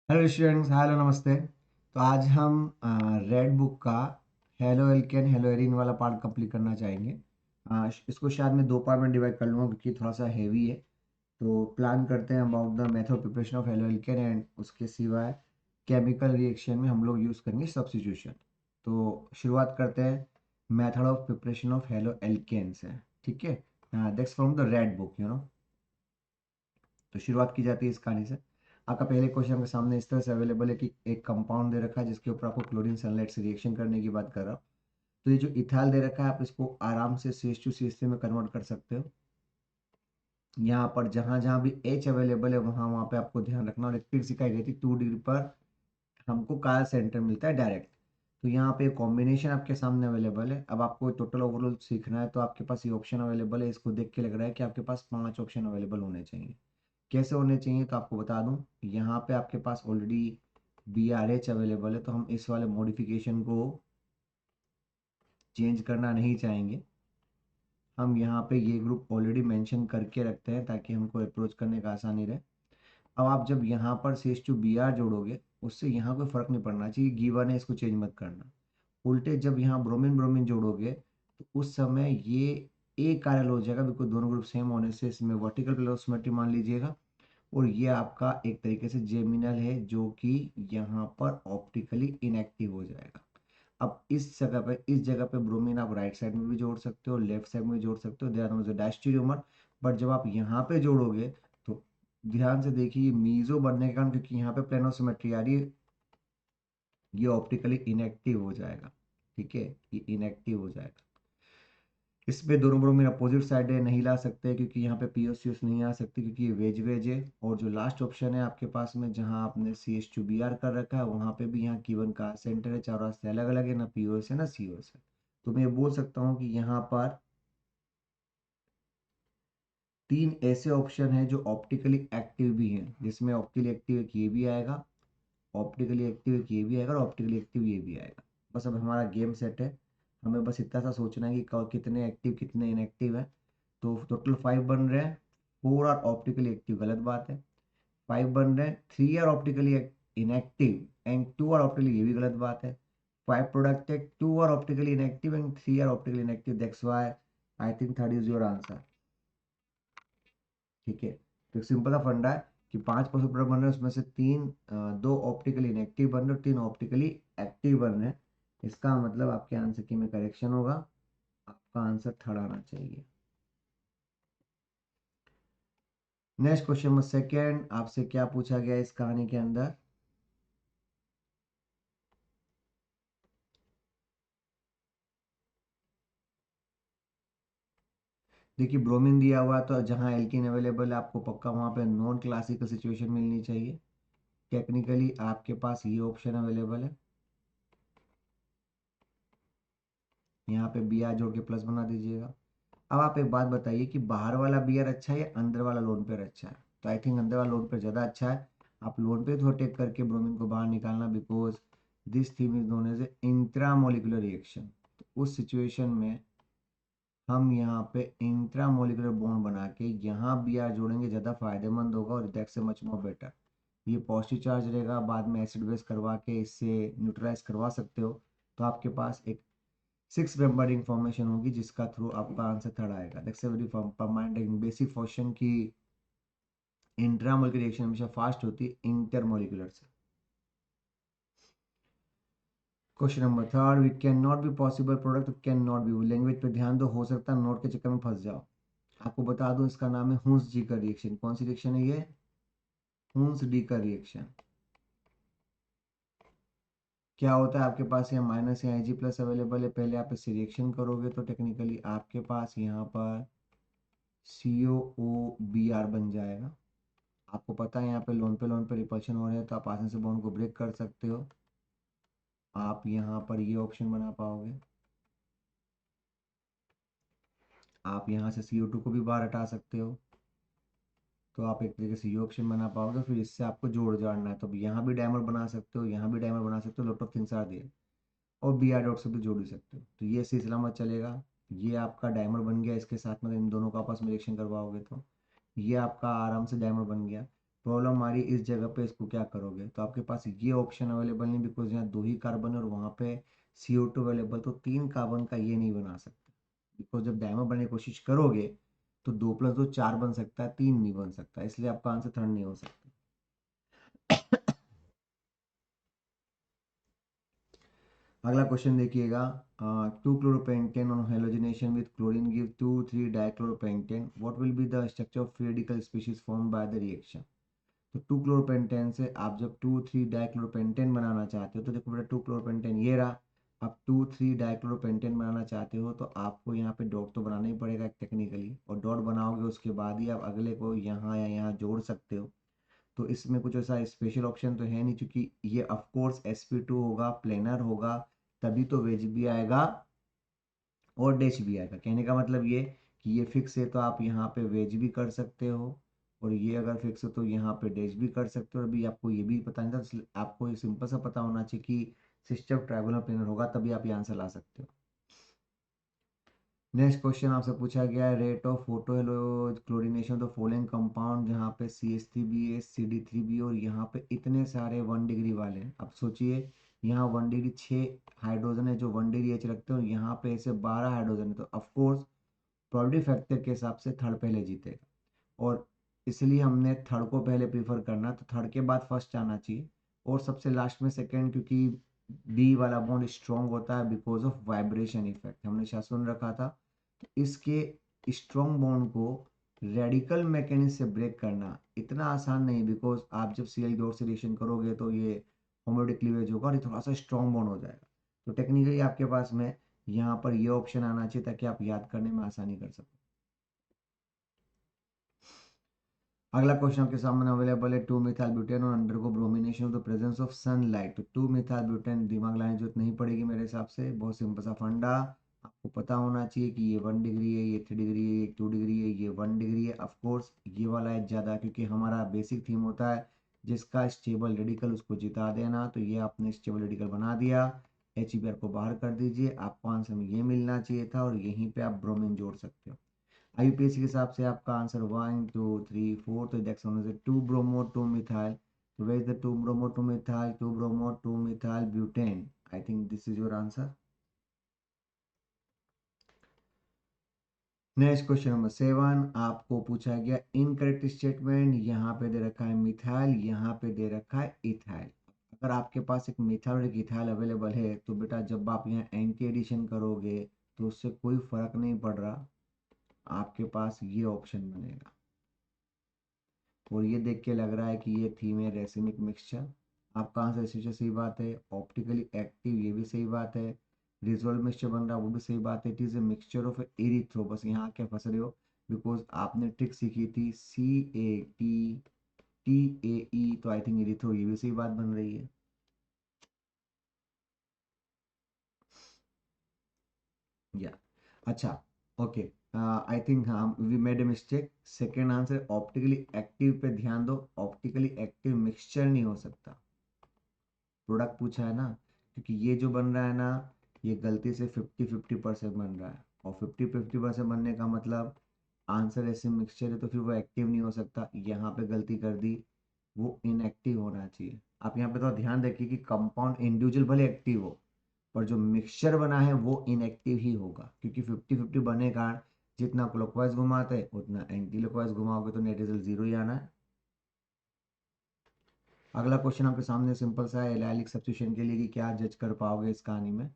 Hello students, hello नमस्ते। तो आज हम रेड बुक का हेलो एल्केन हेलो एरीन वाला पार्ट कंप्लीट करना चाहेंगे। इसको शायद मैं दो पार्ट में डिवाइड कर लूँगा क्योंकि थोड़ा सा हैवी है। तो प्लान करते हैं about the method preparation of halo alkane and उसके सिवाय केमिकल रिएक्शन में हम लोग यूज़ करेंगे सब्स्टिट्यूशन। तो शुरुआत करते हैं method of preparation of halo alkane से। ठीक है, that's from the red book. तो शुरुआत की जाती है इस कहानी से। आपका पहले क्वेश्चन के सामने इस तरह से अवेलेबल है कि एक कंपाउंड दे रखा है जिसके ऊपर आपको क्लोरीन सनलाइट से रिएक्शन करने की बात कर रहा हूँ। तो ये जो इथाइल दे रखा है आप इसको आराम से CH2CH3 में कन्वर्ट कर सकते हो। यहाँ पर जहाँ जहाँ भी H अवेलेबल है वहाँ वहाँ पे आपको ध्यान रखना। और एक ट्रिक सिखाई गई थी, 2 डिग्री पर हमको काया सेंटर मिलता है डायरेक्ट। तो यहाँ पे कॉम्बिनेशन आपके सामने अवेलेबल है। अब आपको टोटल ओवरऑल सीखना है तो आपके पास ये ऑप्शन अवेलेबल है। इसको देख के लग रहा है कि आपके पास 5 ऑप्शन अवेलेबल होने चाहिए। कैसे होने चाहिए तो आपको बता दूं, यहाँ पे आपके पास ऑलरेडी BRH अवेलेबल है तो हम इस वाले मॉडिफिकेशन को चेंज करना नहीं चाहेंगे। हम यहाँ पे ये ग्रुप ऑलरेडी मेंशन करके रखते हैं ताकि हमको अप्रोच करने का आसानी रहे। अब आप जब यहाँ पर CH2Br जोड़ोगे उससे यहाँ कोई फर्क नहीं पड़ना चाहिए, गिवन है, इसको चेंज मत करना। उल्टे जब यहाँ ब्रोमीन ब्रोमीन जोड़ोगे तो उस समय ये एक कार्य हो जाएगा, बिल्कुल दोनों ग्रुप सेम होने से इसमें वर्टिकल वेलोसिमेट्री मान लीजिएगा। और ये आपका एक तरीके से जेमिनल है जो कि यहाँ पर ऑप्टिकली इनएक्टिव हो जाएगा। अब इस जगह पे ब्रोमीन आप राइट साइड में भी जोड़ सकते हो, लेफ्ट साइड में भी जोड़ सकते हो, they are not the diastereomer. But जब आप यहाँ पे जोड़ोगे तो ध्यान से देखिए, मीजो बनने के कारण क्योंकि यहाँ पे प्लेनो सिमेट्री आ रही है, ये ऑप्टिकली इनएक्टिव हो जाएगा। ठीक है, ये इनएक्टिव हो जाएगा। इसमें दोनों ब्रोमीन अपोजिट साइड है, नहीं ला सकते क्योंकि यहाँ पे POCH नहीं आ सकती क्योंकि ये वेज वेज है। और जो लास्ट ऑप्शन है आपके पास में जहाँ आपने CH2Br कर रखा है वहाँ पे भी यहाँ कीवन का सेंटर है, चारों रास्ते अलग अलग है, ना POS है ना COS है। तो मैं ये बोल सकता हूँ कि यहाँ पर 3 ऐसे ऑप्शन है जो ऑप्टिकली एक्टिव भी हैं, जिसमें ऑप्टिकली एक्टिव एक ये भी आएगा, ऑप्टिकली एक्टिव एक ये भी आएगा और ऑप्टिकली एक्टिव ये भी आएगा। बस अब हमारा गेम सेट है, हमें बस इतना सा सोचना है कि कितने एक्टिव कितने इनएक्टिव है। तो टोटल 5 बन रहे हैं। 4 आर ऑप्टिकली एक्टिव, गलत बात है। 5 बन रहे हैं, 3 are optically inactive and 2 are optically, ये भी गलत बात है। 5 प्रोडक्ट है, 2 are optically inactive and 3 are optically inactive, that's why I think third is your answer. ठीक है, तो एक सिंपल सा फंडा है कि 5% प्रोडक्ट बन रहे हैं उसमें से 2 ऑप्टिकली इनएक्टिव बन रहे हैं और 3 ऑप्टिकली एक्टिव बन रहे हैं। इसका मतलब आपके आंसर की में करेक्शन होगा, आपका आंसर थर्ड आना चाहिए। नेक्स्ट क्वेश्चन नंबर सेकेंड, आपसे क्या पूछा गया इस कहानी के अंदर। देखिए ब्रोमीन दिया हुआ है तो जहाँ एल्कीन अवेलेबल है आपको पक्का वहाँ पे नॉन क्लासिकल सिचुएशन मिलनी चाहिए। टेक्निकली आपके पास ये ऑप्शन अवेलेबल है, यहाँ पे Br जोड़ के प्लस बना दीजिएगा। अब आप एक बात बताइए कि बाहर वाला Br अच्छा है या अंदर वाला लोन पेयर अच्छा है। तो आई थिंक अंदर वाला लोन पेयर ज़्यादा अच्छा है। आप लोन पेयर थोड़ा टेक करके ब्रोमीन को बाहर निकालना, because this theme is known as a intramolecular reaction. तो उस सिचुएशन में हम यहाँ पे इंट्रामोलिकुलर बॉन्ड बना के यहाँ Br जोड़ेंगे, ज़्यादा फायदेमंद होगा और that's a much more better. ये पॉजिटिव चार्ज रहेगा, बाद में एसिड बेस करवा के इससे न्यूट्रलाइज करवा सकते हो। तो आपके पास एक 6 मेंबर इंफॉर्मेशन होगी जिसका थ्रू आपका आंसर थर्ड आएगा। That's a very permanent basic question की इंट्रामोलिकुलर रिएक्शन हमेशा फास्ट होती है इंटरमोलिकुलर से। Question number third, we can not be possible product, can not be, language पे ध्यान दो, हो सकता है नोट के चक्कर में फंस जाओ। आपको बता दूं इसका नाम है हुंस जी का रिएक्शन। कौन सी रिएक्शन है ये? हुंस डी का रिएक्शन। क्या होता है आपके पास यहाँ माइनस या Ag+ अवेलेबल है, पहले आप इससे रिएक्शन करोगे तो टेक्निकली आपके पास यहाँ पर COOBr बन जाएगा। आपको पता है यहाँ पे लोन पे रिपल्शन हो रहे हैं तो आप आसानी से बॉन्ड को ब्रेक कर सकते हो। आप यहाँ पर ये ऑप्शन बना पाओगे, आप यहाँ से CO2 को भी बाहर हटा सकते हो। तो आप एक तरीके से ये ऑप्शन बना पाओगे, फिर इससे आपको जोड़ जाड़ना है तो यहाँ भी डायमर बना सकते हो, यहाँ भी डायमर बना सकते हो, lot of things are there. और Br डॉट से भी जोड़ ही सकते हो। तो ये सिलसिला मत चलेगा। ये आपका डायमर बन गया, इसके साथ में इन दोनों को आपस में रिएक्शन करवाओगे तो ये आपका आराम से डायमर बन गया। प्रॉब्लम आ रही है इस जगह पे, इसको क्या करोगे? तो आपके पास ये ऑप्शन अवेलेबल नहीं, बिकॉज यहाँ 2 ही कार्बन है और वहाँ पे CO2 अवेलेबल, तो 3 कार्बन का ये नहीं बना सकते। बिकॉज जब डायमर बनने की कोशिश करोगे तो 2 + 2 4 बन सकता है, 3 नहीं बन सकता, इसलिए आपका आंसर 3 नहीं हो सकता। अगला क्वेश्चन देखिएगा, 2-chloropentan on halogenation with chlorine give 2,3-dichloropentan, what will be the structure of free radical species formed by the reaction? तो 2-chloropentan से आप जब 2,3-dichloropentan बनाना चाहते हो, तो देखो बेटा 2-chloropentan ये रहा, आप 2,3-dichloropentan बनाना चाहते हो तो आपको यहाँ पे डॉट तो बनाना ही पड़ेगा टेक्निकली, और डॉट बनाओगे उसके बाद ही आप अगले को यहाँ या यहाँ जोड़ सकते हो। तो इसमें कुछ ऐसा स्पेशल ऑप्शन तो है नहीं, क्योंकि ये ऑफकोर्स sp2 होगा, प्लेनर होगा, तभी तो वेज भी आएगा और डैश भी आएगा। कहने का मतलब ये कि ये फिक्स है तो आप यहाँ पे वेज भी कर सकते हो, और ये अगर फिक्स है तो यहाँ पे डैश भी कर सकते हो। अभी आपको ये भी पता नहीं था, इसलिए आपको ये सिंपल सा पता होना चाहिए कि सिस्टम ट्रायंगुलर प्लेनर होगा, तभी आप ये आंसर ला सकते हो। नेक्स्ट क्वेश्चन आपसे पूछा गया है, rate of photo chlorination the following compound, जहाँ पे CH3BA CD3B और यहाँ पे इतने सारे 1 डिग्री वाले हैं। अब सोचिए यहाँ 1 डिग्री 6 हाइड्रोजन है जो 1 डिग्री H रखते हैं, और यहाँ पे ऐसे 12 हाइड्रोजन है, तो ऑफकोर्स प्रोबेबिलिटी फैक्टर के हिसाब से थर्ड पहले जीतेगा, और इसलिए हमने थर्ड को पहले प्रीफर करना, तो थर्ड के बाद फर्स्ट आना चाहिए, और सबसे लास्ट में सेकंड, क्योंकि बी वाला बॉन्ड स्ट्रॉन्ग होता है बिकॉज ऑफ वाइब्रेशन इफेक्ट, हमने शायद सुन रखा था। तो इसके स्ट्रॉन्ग बॉन्ड को रेडिकल मैकेनिज्म से ब्रेक करना इतना आसान नहीं, बिकॉज आप जब Cl डॉट से रिएक्शन करोगे तो ये होमोडिक क्लीवेज होगा और ये थोड़ा सा स्ट्रॉन्ग बॉन्ड हो जाएगा। तो टेक्निकली आपके पास में यहाँ पर ये ऑप्शन आना चाहिए ताकि आप याद करने में आसानी कर सको। अगला क्वेश्चन आपके सामने अवेलेबल है, 2-methyl butane और undergo bromination of the presence of sunlight. तो 2-methyl butane दिमाग लाने की जरूरत नहीं पड़ेगी मेरे हिसाब से, बहुत सिंपल सा फंडा आपको पता होना चाहिए कि ये 1 डिग्री है, ये 3 डिग्री है, ये 2 डिग्री है, ये 1 डिग्री है। ऑफकोर्स ये वाला है ज़्यादा, क्योंकि हमारा बेसिक थीम होता है जिसका स्टेबल रेडिकल उसको जिता देना, तो ये आपने स्टेबल रेडिकल बना दिया। HBr को बाहर कर दीजिए, आपको आंसर में ये मिलना चाहिए था, और यहीं पे आप ब्रोमीन जोड़ सकते हो। IUPAC के हिसाब से आपका आंसर 1 2 3 4, तो next one is 2 bromo 2 methyl. तो where is the 2 bromo 2 methyl, 2 bromo 2 methyl butane. I think this is your answer. Next question number 7 आपको पूछा गया इनकरेक्ट स्टेटमेंट, यहाँ पे दे रखा है मिथाइल, यहाँ पे दे रखा है इथाइल। अगर आपके पास एक मिथाइल और एक इथाइल अवेलेबल है तो बेटा जब आप यहाँ एंटी एडिशन करोगे तो उससे कोई फर्क नहीं पड़ रहा, आपके पास ये ऑप्शन बनेगा, और ये देख के लग रहा है कि ये थीम है रेसिमिक मिक्सचर। आपका आंसर रेसिमिक सही बात है, ऑप्टिकली एक्टिव ये भी सही बात है, रिजोल्व मिक्सचर बन रहा है वो भी सही बात है। It is a mixture of erythro, बस यहाँ क्या फंस रहे हो, बिकॉज आपने ट्रिक सीखी थी CATTAE, तो आई थिंक एरिथ्रो ये भी सही बात बन रही है। या अच्छा, ओके, आई थिंक हाँ we made a mistake, second answer optically active पे ध्यान दो, ऑप्टिकली एक्टिव मिक्सचर नहीं हो सकता, प्रोडक्ट पूछा है ना, क्योंकि ये जो बन रहा है ना ये गलती से 50-50% बन रहा है, और 50-50% बनने का मतलब आंसर ऐसे मिक्सचर है तो फिर वो एक्टिव नहीं हो सकता, यहाँ पे गलती कर दी, वो इनएक्टिव होना चाहिए। आप यहाँ पे थोड़ा ध्यान रखिए कि कंपाउंड इंडिविजुअल भले एक्टिव हो पर जो मिक्सचर बना है वो इनएक्टिव ही होगा, क्योंकि 50-50 बनने का कारण जितना क्लॉकवाइज घुमाते हैं उतना एंटी क्लॉकवाइज घुमाओगे तो नेट रिजल्ट जीरो ही आना है। अगला क्वेश्चन आपके सामने सिंपल सा है, एलाइलिक सब्स्टिट्यूशन के लिए कि क्या जज कर पाओगे इस कहानी में।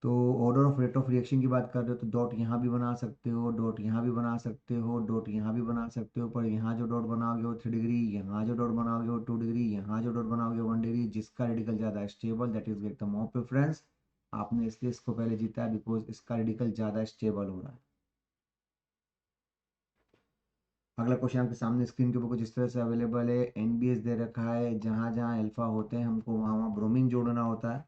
तो order of rate of reaction की बात कर रहे हो तो डॉट यहाँ भी बना सकते हो, डॉट यहाँ भी बना सकते हो, डॉट यहाँ भी बना सकते हो, पर यहाँ जो डॉट बनाओगे वो 3 डिग्री, यहाँ जो डॉट बनाओगे वो 2 डिग्री, यहाँ जो डॉट बनाओगे 1 डिग्री, जिसका रेडिकल ज़्यादा stable that is get the more preference. आपने इसलिए इसको पहले जीता है बिकॉज इसका रेडिकल ज़्यादा स्टेबल हो रहा है। अगला क्वेश्चन आपके सामने स्क्रीन के ऊपर कुछ इस तरह से अवेलेबल है, NBS दे रखा है, जहाँ जहाँ अल्फा होते हैं हमको वहाँ वहाँ ब्रोमीन जोड़ना होता है।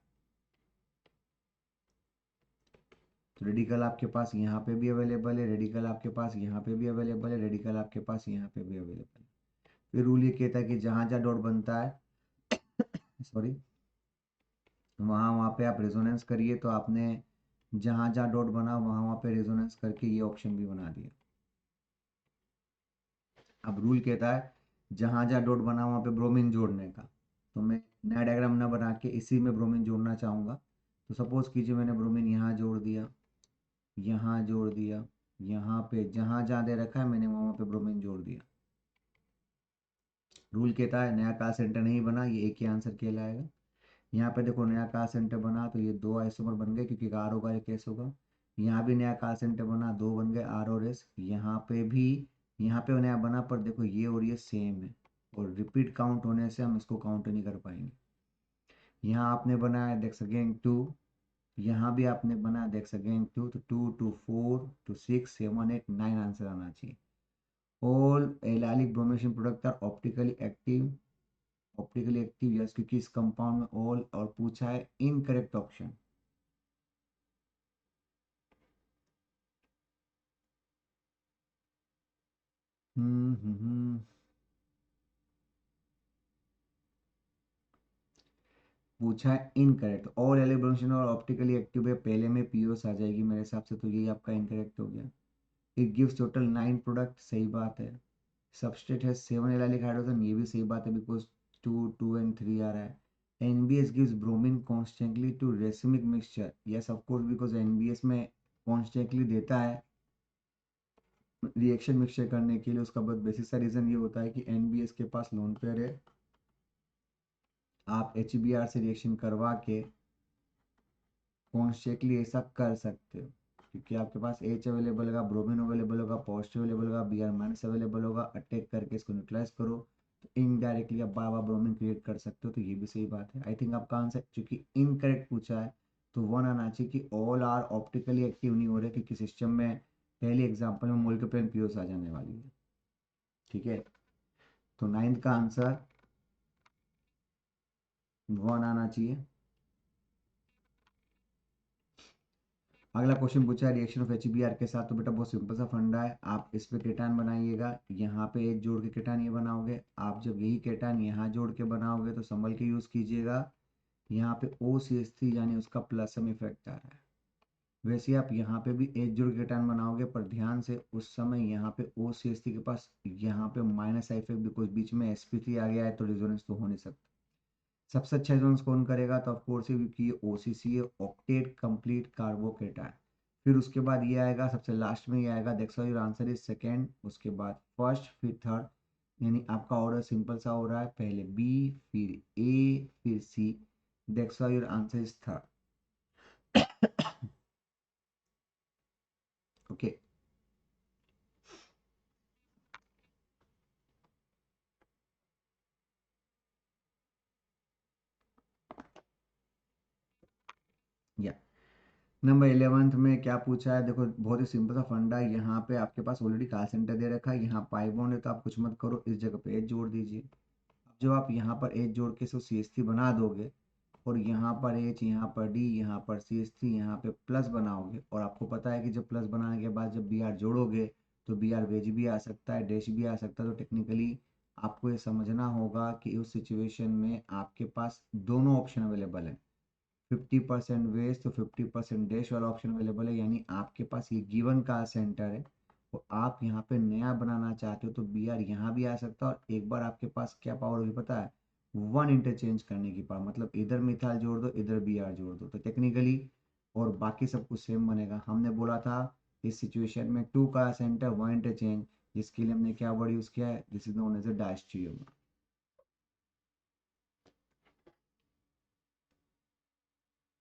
तो रेडिकल आपके पास यहाँ पे भी अवेलेबल है, रेडिकल आपके पास यहाँ पे भी अवेलेबल है, रेडिकल आपके पास यहाँ पे भी अवेलेबल है। फिर रूल ये कहता है कि जहाँ जहाँ डॉट बनता है सॉरी, वहाँ वहाँ पे आप रेजोनेंस करिए, तो आपने जहाँ जहाँ डॉट बना वहाँ वहाँ पे रेजोनेंस करके ये ऑप्शन भी बना दिया। अब रूल कहता है जहाँ जहाँ डॉट बना वहाँ पे ब्रोमीन जोड़ने का। तो मैं नया डायग्राम ना बना के इसी में ब्रोमीन जोड़ना चाहूँगा। तो सपोज कीजिए मैंने ब्रोमीन यहाँ जोड़ दिया, यहाँ जोड़ दिया, यहाँ पे जहाँ जहाँ दे रखा है मैंने वहाँ पे ब्रोमीन जोड़ दिया। रूल कहता है नया कार सेंटर नहीं बना, ये एक ही आंसर कहलाएगा। यहाँ पे देखो नया कार सेंटर बना तो ये दो आइसोमर बन गए क्योंकि आर होगा, ये केस होगा। यहाँ भी नया कार सेंटर बना, दो बन गए आर और एस। यहाँ पे भी, यहाँ पे नया बना पर देखो ये और ये सेम है, और रिपीट काउंट होने से हम इसको काउंट नहीं कर पाएंगे। यहाँ आपने बनाया देख सकें 2, यहाँ भी आपने बनाया देख सकें 2, तो 2 2 4 2 6 7 8 9 आंसर आना चाहिए। All allylic bromination product are optically active yes, क्योंकि इस कंपाउंड में ऑल और पूछा है इनकरेक्ट ऑप्शन। पूछा है इनकरेक्ट, ऑल एलिब्रेशन और ऑप्टिकली एक्टिव है, पहले में पीओस आ जाएगी मेरे हिसाब से, तो यही आपका इनकरेक्ट हो गया। इट गिव्स टोटल 9 प्रोडक्ट, सही बात है। सबस्ट्रेट है 7 एलाइलिक हाइड्रोजन, ये भी सही बात है बिकॉज 2 2 एंड 3 आ रहा है। NBS gives bromine constantly to racemic mixture, yes of course because NBS में कॉन्स्टेंटली देता है रिएक्शन मिक्सचर करने के लिए। उसका बहुत बेसिक सा रीजन ये होता है कि एनबीएस के पास लोन पेयर है, आप एचबीआर से रिएक्शन करवा के कॉन्स्टेंटली ऐसा कर सकते हो, क्योंकि आपके पास एच अवेलेबल होगा, ब्रोमीन अवेलेबल होगा, पॉजिटिव अवेलेबल होगा, बी आर माइनस अवेलेबल होगा। अटैक करके इसको न्यूट्रलाइज करो तो इनडायरेक्टली आप बार बार ब्रोमीन क्रिएट कर सकते हो, तो ये भी सही बात है। आई थिंक आपका आंसर चूंकि इनकरेक्ट पूछा है तो वन आना चाहिए कि ऑल आर ऑप्टिकली एक्टिव नहीं हो रहे, क्योंकि सिस्टम में पहले एग्जाम्पल में मोलिक्यूलर पीओस आ जाने वाली है। ठीक है, तो नाइन्थ का आंसर वन आना चाहिए। अगला क्वेश्चन पूछा है रिएक्शन ऑफ एचबीआर के साथ, तो बेटा बहुत सिंपल सा फंडा है, आप इस पे केटान बनाइएगा, यहाँ पे एक जोड़ के केटान ये बनाओगे। आप जब यही केटान यहाँ जोड़ के बनाओगे तो संभल के यूज कीजिएगा। यहाँ पे OCH3 यानी उसका प्लसम इफेक्ट आ रहा है। वैसे आप यहाँ पे भी एक जोड़ के केटान बनाओगे, पर ध्यान से उस समय यहाँ पे OCH3 के पास यहाँ पे माइनस इफेक्ट, बिकॉज बीच में sp3 आ गया है तो रेजोनेंस तो हो नहीं सकता। सबसे अच्छा रेजोनेंस कौन करेगा, तो ऑफकोर्स क्योंकि ये OCC है, ऑक्टेट कंप्लीट कार्बोकेटायन। फिर उसके बाद ये आएगा, सबसे लास्ट में ये आएगा, देखो योर आंसर इज सेकेंड, उसके बाद फर्स्ट, फिर थर्ड। यानी आपका ऑर्डर सिंपल सा हो रहा है, पहले बी, फिर ए, फिर सी। देखो your answer is third. Okay, या नंबर 11th में क्या पूछा है, देखो बहुत ही सिंपल सा फंडा है। यहाँ पे आपके पास ऑलरेडी कार सेंटर दे रखा है, यहाँ पाई बॉन्ड है, तो आप कुछ मत करो, इस जगह पे एच जोड़ दीजिए। जो आप यहाँ पर एच जोड़ के CH3 बना दोगे, और यहाँ पर एच, यहाँ पर डी, यहाँ पर CH3, यहाँ पे प्लस बनाओगे, और आपको पता है कि जब प्लस बनाने के बाद जब बी आर जोड़ोगे तो बी आर वेज भी आ सकता है, डैश भी आ सकता है। तो टेक्निकली आपको ये समझना होगा कि उस सिचुएशन में आपके पास दोनों ऑप्शन अवेलेबल है, 50% वेज तो 50% डैश वाला ऑप्शन अवेलेबल है। यानी आपके पास ये गिवन का सेंटर है, और आप यहाँ पे नया बनाना चाहते हो तो बी आर यहाँ भी आ सकता है, और एक बार आपके पास क्या पावर होगी पता है, वन इंटरचेंज करने की पावर, मतलब इधर मिथाइल जोड़ दो, इधर बी आर जोड़ दो, तो टेक्निकली और बाकी सब कुछ सेम बनेगा। हमने बोला था इस सिचुएशन में टू का सेंटर वन इंटरचेंज, जिसके लिए हमने क्या वर्ड यूज किया है, this is known as a diastereomer.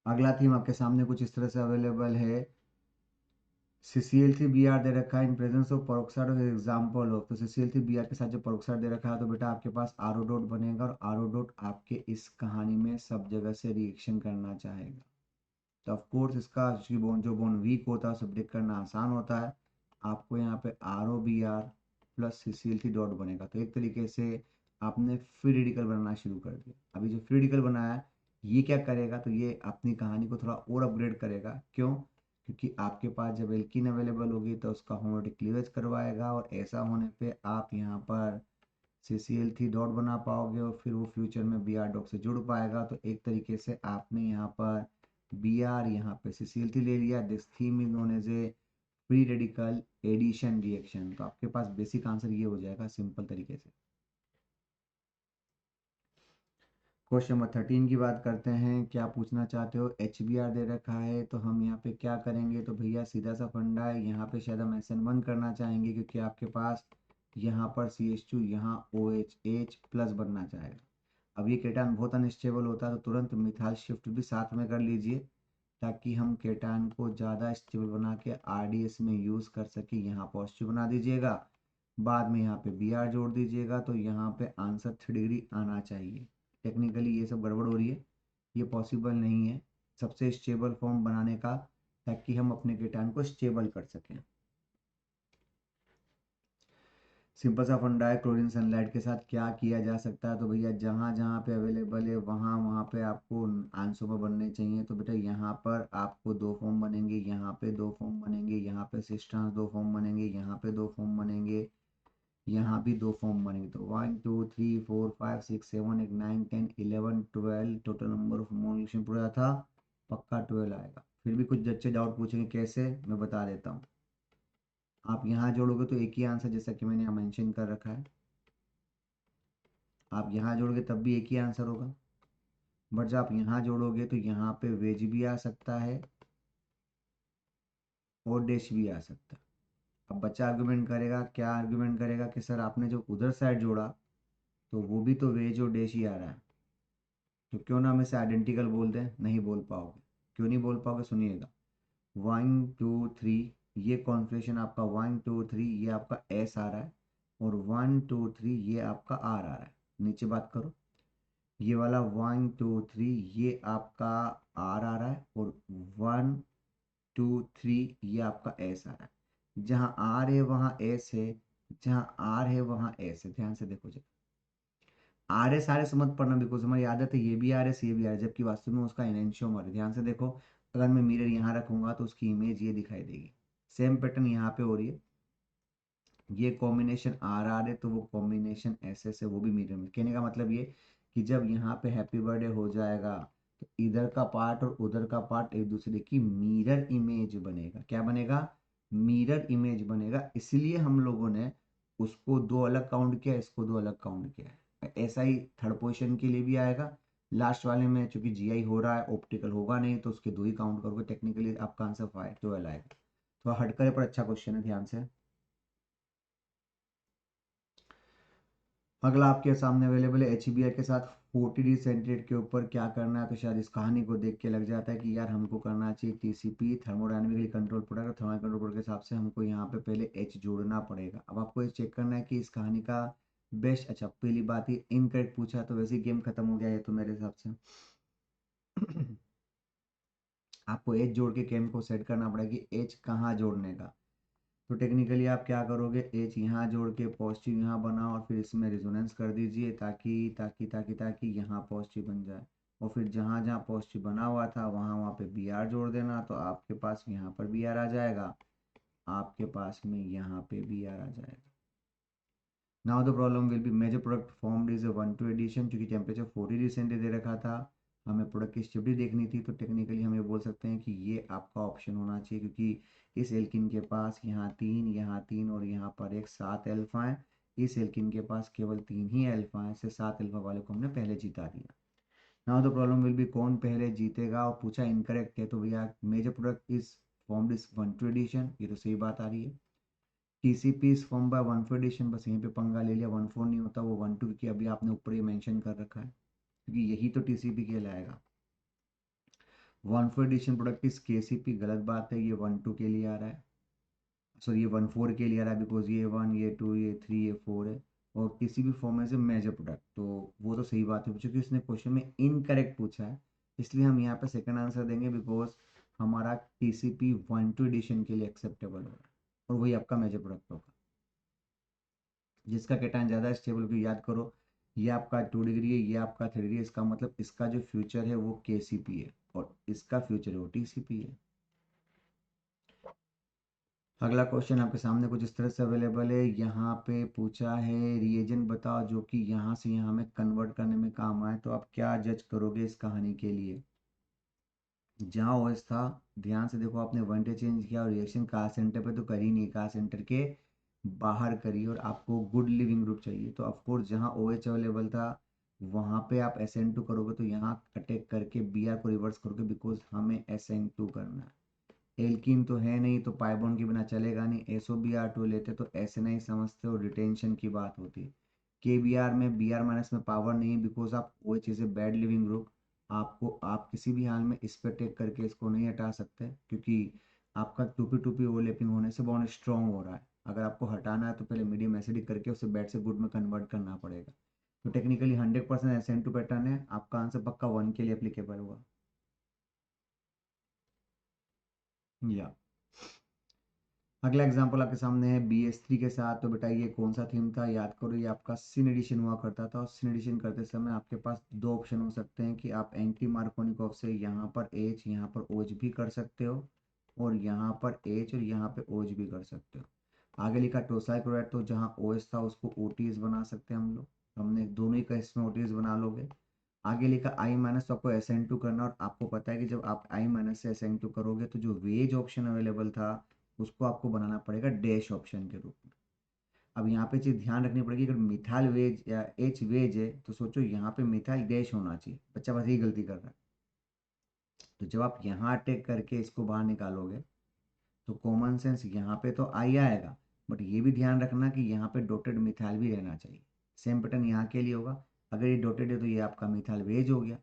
अगला थीम आपके सामने कुछ इस तरह से अवेलेबल है, CCl3Br दे रखा है in presence of peroxide of example of, तो CCl3Br के साथ जो peroxide दे रखा है तो बेटा आपके पास आरो डॉट बनेगा, और आरो डॉट आपके इस कहानी में सब जगह से रिएक्शन करना चाहेगा। तो ऑफ कोर्स इसका जो बॉन्ड वीक होता है उसे ब्रेक करना आसान होता है। आपको यहाँ पे ROBr प्लस CCl3 डॉट बनेगा, तो एक तरीके से आपने फ्री रेडिकल बनाना शुरू कर दिया। अभी जो फ्री रेडिकल बनाया है ये क्या करेगा, तो ये अपनी कहानी को थोड़ा और अपग्रेड करेगा। क्यों, क्योंकि आपके पास जब एल्कीन अवेलेबल होगी तो उसका होमोलैटिक क्लीवेज करवाएगा, और ऐसा होने पे आप यहाँ पर CCl3 डॉट बना पाओगे, और फिर वो फ्यूचर में Br डॉट से जुड़ पाएगा। तो एक तरीके से आपने यहाँ पर Br यहाँ पे CCl3 ले लिया। This theme is known as a free radical addition reaction. तो आपके पास बेसिक आंसर ये हो जाएगा सिंपल तरीके से। क्वेश्चन नंबर 13 की बात करते हैं। क्या पूछना चाहते हो? HBR दे रखा है, तो हम यहाँ पे क्या करेंगे? तो भैया सीधा सा फंडा है, यहाँ पे शायद हम SN1 करना चाहेंगे क्योंकि आपके पास यहाँ पर CH2 यहाँ OH प्लस बनना चाहेगा। अब ये केटान बहुत अनस्टेबल होता है तो तुरंत मिथाइल शिफ्ट भी साथ में कर लीजिए ताकि हम केटान को ज़्यादा स्टेबल बना के RDS में यूज़ कर सके। यहाँ पॉजिटिव बना दीजिएगा, बाद में यहाँ पे Br जोड़ दीजिएगा, तो यहाँ पे आंसर 3 डिग्री आना चाहिए। टेक्निकली ये सब गड़बड़ हो रही है, ये पॉसिबल नहीं है सबसे स्टेबल फॉर्म बनाने का, ताकि हम अपने केटान को स्टेबल कर सकें। सिंपल सा फंडा है, क्लोरीन सनलाइट के साथ क्या किया जा सकता है? तो भैया जहाँ जहाँ पे अवेलेबल है वहाँ वहाँ पे आपको आंसर में बनने चाहिए। तो बेटा यहाँ पर आपको 2 फॉर्म बनेंगे, यहाँ पे 2 फॉर्म बनेंगे, यहाँ पे सिस्टर्स 2 फॉर्म बनेंगे, यहाँ पे 2 फॉर्म बनेंगे, यहाँ भी 2 फॉर्म बनेंगे। तो 1 2 3 4 5 6 7 8 9 10 11 12 टोटल नंबर ऑफ मोलिक्यूल पूरा था, पक्का 12 आएगा। फिर भी कुछ बच्चे डाउट पूछेंगे कैसे, मैं बता देता हूँ। आप यहाँ जोड़ोगे तो एक ही आंसर, जैसा कि मैंने यहाँ मेंशन कर रखा है। आप यहाँ जोड़ोगे तब भी एक ही आंसर होगा, बट जब आप यहाँ जोड़ोगे तो यहाँ पे वेज भी आ सकता है और डैश भी आ सकता है। अब बच्चा आर्गुमेंट करेगा, क्या आर्गुमेंट करेगा कि सर आपने जो उधर साइड जोड़ा तो वो भी तो वेज और डैश ही आ रहा है, तो क्यों ना हम इसे आइडेंटिकल बोल दें? नहीं बोल पाओगे। क्यों नहीं बोल पाओगे? सुनिएगा। 1 2 3 ये कॉन्फ़िगरेशन आपका 1 2 3 ये आपका एस आ रहा है, और 1 2 3 ये आपका आर आ रहा है। नीचे बात करो, ये वाला 1 2 3 ये आपका आर आ रहा है, और 1 2 3 ये आपका एस आ रहा है। जहाँ आर है वहाँ एस है, जहाँ आर है वहाँ एस है। ध्यान से देखो जी, आर एस आर एस मत पढ़ना, बिकॉज हमारी आदत है ये भी आर एस ये भी आर एस, जबकि वास्तव में उसका एनेंशियोमर है। ध्यान से देखो, अगर मैं मिरर यहाँ रखूंगा तो उसकी इमेज ये दिखाई देगी। सेम पैटर्न यहाँ पे हो रही है, ये कॉम्बिनेशन आर आर है तो वो कॉम्बिनेशन एस एस है, वो भी मिरर में। कहने का मतलब ये कि जब यहाँ पे हैप्पी बर्थडे हो जाएगा तो इधर का पार्ट और उधर का पार्ट एक दूसरे की मिरर इमेज बनेगा। क्या बनेगा? मिरर इमेज बनेगा। इसलिए हम लोगों ने उसको 2 अलग काउंट किया, इसको 2 अलग काउंट किया है। ऐसा ही थर्ड पोजिशन के लिए भी आएगा। लास्ट वाले में चूंकि GI हो रहा है, ऑप्टिकल होगा नहीं, तो उसके 2 ही काउंट करोगे, टेक्निकली आपका आंसर 5 12 आएगा। तो हट करे पर अच्छा क्वेश्चन है, ध्यान से। अगला आपके सामने अवेलेबल है HBR के साथ 40 डिग्री सेंटीग्रेड के ऊपर क्या करना है। तो शायद इस कहानी को देख के लग जाता है कि यार हमको करना चाहिए TCP, thermodynamically control product. Thermal control product के हिसाब से हमको यहाँ पे पहले H जोड़ना पड़ेगा। अब आपको ये चेक करना है कि इस कहानी का बेस्ट। अच्छा, पहली बात ही इनकरेक्ट पूछा तो वैसे ही गेम खत्म हो गया है तो मेरे हिसाब से। आपको H जोड़ के गेम को सेट करना पड़ेगा कि H कहाँ जोड़ने का। तो टेक्निकली आप क्या करोगे, एच यहाँ जोड़ के पॉजिटिव यहाँ बनाओ और फिर इसमें रिजोनेंस कर दीजिए ताकि ताकि ताकि ताकि यहाँ पॉजिटिव बन जाए। और फिर जहाँ जहाँ पॉजिटिव बना हुआ था वहाँ वहाँ पे Br जोड़ देना, तो आपके पास यहाँ पर Br आ जाएगा, आपके पास में यहाँ पे Br आ जाएगा। Now the problem will be major product formed is 1 2 addition. क्योंकि टेम्परेचर 40 डिग्री सेंटीग्रेड दे रखा था, हमें प्रोडक्ट की स्टेबिलिटी देखनी थी, तो टेक्निकली हम ये बोल सकते हैं कि ये आपका ऑप्शन होना चाहिए, क्योंकि इस एल्किन के पास यहाँ 3 यहाँ 3 और यहाँ पर एक 7 अल्फा है। इस एल्किन के पास केवल 3 ही अल्फा है, से 7 अल्फा वाले को हमने पहले जिता दिया। Now the problem will be कौन पहले जीतेगा, और पूछा इनकरेक्ट है तो भैया major product is formed is 1 2 addition, ये तो सही बात आ रही है। TCP is form by 1 4 addition, बस यहीं पे पंगा ले लिया, 1 4 नहीं होता, वो 1 2 की अभी आपने ऊपर ही मेंशन कर रखा है, क्योंकि यही तो TCP कहलाएगा। 1 4 एडिशन प्रोडक्ट इज KCP, गलत बात है, ये 1 2 के लिए आ रहा है, सॉरी ये 1 4 के लिए आ रहा है, बिकॉज ये 1 ये 2 ये 3 ये 4 है, और किसी भी फॉर्म में से मेजर प्रोडक्ट, तो वो तो सही बात है, क्योंकि इसने क्वेश्चन में इनकरेक्ट पूछा है, इसलिए हम यहाँ पे सेकंड आंसर देंगे, बिकॉज हमारा TCP 1 2 एडिशन के लिए एक्सेप्टेबल होगा, और वही आपका मेजर प्रोडक्ट होगा। जिसका केटायन ज़्यादा स्टेबल को याद करो, ये आपका 2 डिग्री है, ये आपका 3 डिग्री है, इसका मतलब इसका जो फ्यूचर है वो KCP है और इसका फ्यूचर है वो TCP है। अगला क्वेश्चन आपके सामने कुछ इस तरह से अवेलेबल है। यहाँ पे पूछा है रिएजेंट बताओ जो कि यहाँ से यहाँ में कन्वर्ट करने में काम आए, तो आप क्या जज करोगे इस कहानी के लिए? जहाँ OS था, ध्यान से देखो, आपने 1 डे चेंज किया और रिएक्शन कार सेंटर पे तो कर ही नहीं, कार सेंटर के बाहर करिए, और आपको गुड लिविंग ग्रुप चाहिए, तो ऑफकोर्स जहाँ OH अवेलेबल था वहाँ पे आप SN2 करोगे तो यहाँ अटैक करके Br को रिवर्स करोगे, बिकॉज हमें SN2 करना है। एल्कीन तो है नहीं तो पाई बॉन्ड के बिना चलेगा नहीं। SOBr2 लेते तो SNI समझते और रिटेंशन की बात होती। KBr में Br माइनस में पावर नहीं, बिकॉज आप OH is a bad leaving group. आप किसी भी हाल में इस पर टेक करके इसको नहीं हटा सकते, क्योंकि आपका टूपी टूपी ओवरलैपिंग होने से बॉन्ड स्ट्रॉन्ग हो रहा है। अगर आपको हटाना है तो पहले मीडियम एसिडिक करके उसे बैड से गुड में कन्वर्ट करना पड़ेगा। तो टेक्निकली 100% SN2 पैटर्न है। आपका आंसर पक्का 1 के लिए एप्लीकेबल होगा। या अगला एग्जांपल आपके सामने है BS3 के साथ। तो बेटा ये कौन सा थीम था, याद करो। ये आपका सिन एडिशन हुआ करता था, और सिन एडिशन करते समय आपके पास दो ऑप्शन हो सकते हैं कि आप एंटी मार्कोनिकॉफ से यहाँ पर H यहाँ पर OH भी कर सकते हो, और यहाँ पर H और यहाँ पे OH भी कर सकते हो। आगे लिखा टोसाइल क्लोराइड, तो जहाँ OH था उसको OTS बना सकते हैं हम लोग। हमने दोनों ही केस में OTS बना लोगे। आगे लिखा I माइनस, तो आपको SN2 करना, और आपको पता है कि जब आप I माइनस से SN2 करोगे तो जो वेज ऑप्शन अवेलेबल था उसको आपको बनाना पड़ेगा डैश ऑप्शन के रूप में। अब यहाँ पे चीज़ ध्यान रखनी पड़ेगी, अगर मिथाइल वेज या H वेज है तो सोचो यहाँ पे मिथाइल डैश होना चाहिए। बच्चा बस यही गलती कर रहा है। तो जब आप यहाँ अटैक करके इसको बाहर निकालोगे तो कॉमन सेंस यहाँ पे तो आई आएगा, बट ये भी ध्यान रखना कि यहाँ पे डॉटेड मिथाइल भी रहना चाहिए। सेम पैटर्न यहाँ के लिए होगा। अगर ये डॉटेड है तो ये आपका मिथाइल वेज हो गया।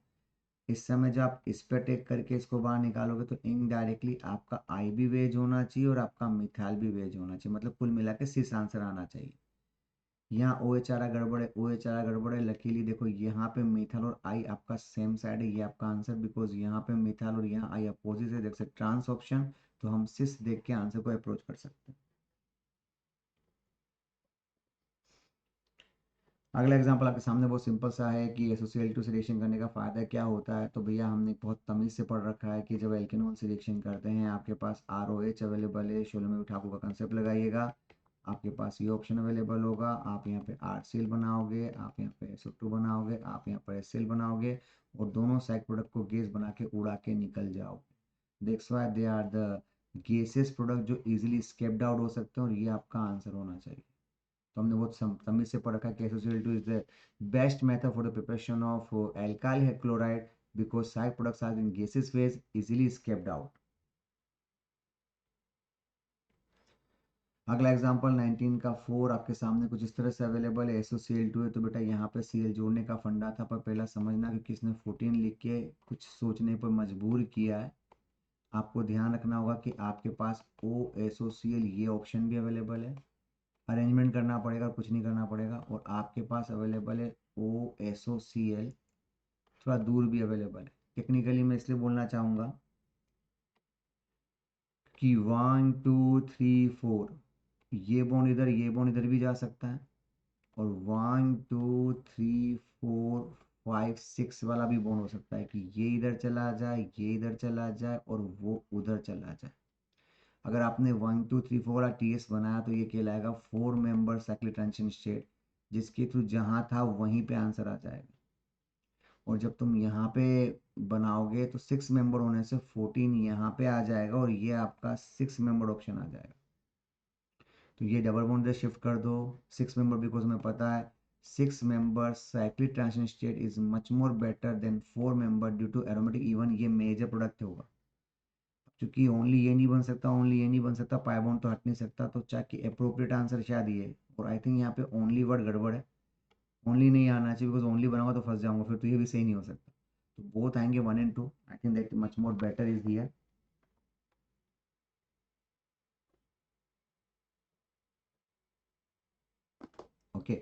इस समय जब आप इस पर टेक करके इसको बाहर निकालोगे तो इनडायरेक्टली आपका आई भी वेज होना चाहिए और आपका मिथाइल भी वेज होना चाहिए, मतलब कुल मिला के सिस आंसर आना चाहिए। यहाँ ओ एच आर गड़बड़ है, ओ एच आर गड़बड़ है। लकीली देखो यहाँ पे मिथाइल और आई आपका सेम साइड है, ये आपका आंसर, बिकॉज यहाँ पे मिथाइल और यहाँ आई अपोजिट है। जैसे ट्रांस ऑप्शन, तो हम सिस देख के आंसर को अप्रोच कर सकते हैं। अगला एग्जांपल आपके सामने बहुत सिंपल सा है कि एसोसिएल2 से रिएक्शन करने का फ़ायदा क्या होता है। तो भैया हमने बहुत तमीज़ से पढ़ रखा है कि जब एल्केनॉल से रिएक्शन करते हैं आपके पास ROH अवेलेबल है। शोलोमेव ठाकुर का कंसेप्ट लगाइएगा, आपके पास ये ऑप्शन अवेलेबल होगा। आप यहाँ पे RCl बनाओगे, आप यहाँ पे SO2 बनाओगे, आप यहाँ पर HCl बनाओगे, और दोनों साइड प्रोडक्ट को गैस बना के उड़ा के निकल जाओगे। That's why they are the gases product जो इजीली स्केप्ड आउट हो सकते हैं, और ये आपका आंसर होना चाहिए। तो हमने बहुत तमीज से पढ़ रखा है कि SOCl2 is the best method for the preparation of alkyl chloride, because side products are in gaseous phase easily escaped out। अगला एग्जांपल 19 का 4 आपके सामने कुछ इस तरह से अवेलेबल है। SOCl2 है तो बेटा यहाँ पे Cl जोड़ने का फंडा था, पर पहला समझना कि किसने 14 लिख के कुछ सोचने पर मजबूर किया है। आपको ध्यान रखना होगा कि आपके पास OSOCl ये ऑप्शन भी अवेलेबल है। अरेंजमेंट करना पड़ेगा, कुछ नहीं करना पड़ेगा। और आपके पास अवेलेबल है OSOCl, थोड़ा दूर भी अवेलेबल है। टेक्निकली मैं इसलिए बोलना चाहूँगा कि 1 2 3 4 ये बॉन्ड इधर, ये बॉन्ड इधर भी जा सकता है, और 1 2 3 4 5 6 वाला भी बॉन्ड हो सकता है कि ये इधर चला जाए, ये इधर चला जाए, और वो उधर चला जाए। अगर आपने 1 2 3 4 वाला TS बनाया तो ये कहलाएगा 4 मेंबर साइक्लिक ट्रांजिशन स्टेट, जिसके थ्रू जहाँ था वहीं पे आंसर आ जाएगा। और जब तुम यहाँ पे बनाओगे तो 6 मेंबर होने से 14 यहाँ पे आ जाएगा, और ये आपका 6 मेंबर ऑप्शन आ जाएगा। तो ये डबल बॉन्ड से शिफ्ट कर दो 6 मेंबर, बिकॉज हमें पता है 6 member cyclic transition state is much more better than 4 member due to aromatic even, ये मेजर प्रोडक्ट होगा। क्योंकि ओनली ये नहीं बन सकता, ओनली ये नहीं बन सकता, पाई बॉन्ड तो हट नहीं सकता, तो चाहे अप्रोप्रिएट आंसर शायद ये। और आई थिंक यहाँ पे ओनली वर्ड गड़बड़ है, ओनली नहीं आना चाहिए, बिकॉज ओनली बनाऊंगा तो फंस जाऊंगा फिर, तो ये भी सही नहीं हो सकता। तो बोथ आएंगे 1 and 2। I think that much more better is here. Okay,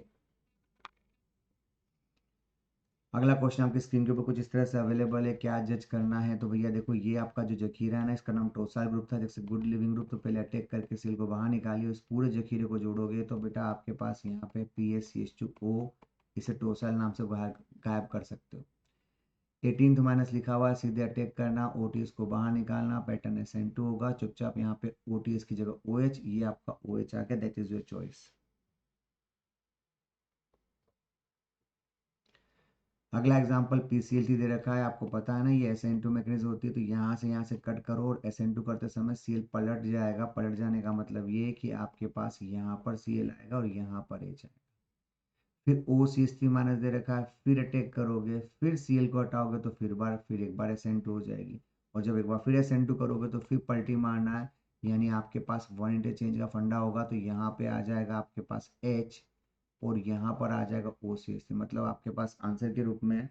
अगला क्वेश्चन आपकी स्क्रीन के ऊपर कुछ इस तरह से अवेलेबल है। क्या जज करना है, तो भैया देखो ये आपका जो जखीरा है ना, इसका नाम टोसाइल ग्रुप था, जैसे गुड लिविंग ग्रुप। तो पहले अटैक करके सील को बाहर निकालिए, उस पूरे जखीरे को जोड़ोगे तो बेटा आपके पास यहाँ पे PaCH2O, इसे टोसाइल नाम से बाहर गायब कर सकते हो। 18th माइनस लिखा हुआ है, सीधे अटैक करना, OTS को बाहर निकालना, पैटर्न SN2 होगा। चुपचाप यहाँ पे OTS की जगह OH, ये आपका OH आ गया, दैट इज योर चॉइस। अगला एग्जांपल PCl3 दे रखा है, आपको पता है ना ये SN2 मैग्नीज होती है। तो यहाँ से कट करो, और SN2 करते समय Cl पलट जाएगा। पलट जाने का मतलब ये कि आपके पास यहाँ पर Cl आएगा और यहाँ पर H आएगा। फिर OCH3 माइनस दे रखा है, फिर अटैक करोगे, फिर Cl को हटाओगे तो फिर एक बार SN2 हो जाएगी, और जब एक बार फिर SN2 करोगे तो फिर पलटी मारना है, यानी आपके पास वन इंटरचेंज का फंडा होगा, तो यहाँ पे आ जाएगा आपके पास H और यहाँ पर आ जाएगा OCH3, मतलब आपके पास आंसर के रूप में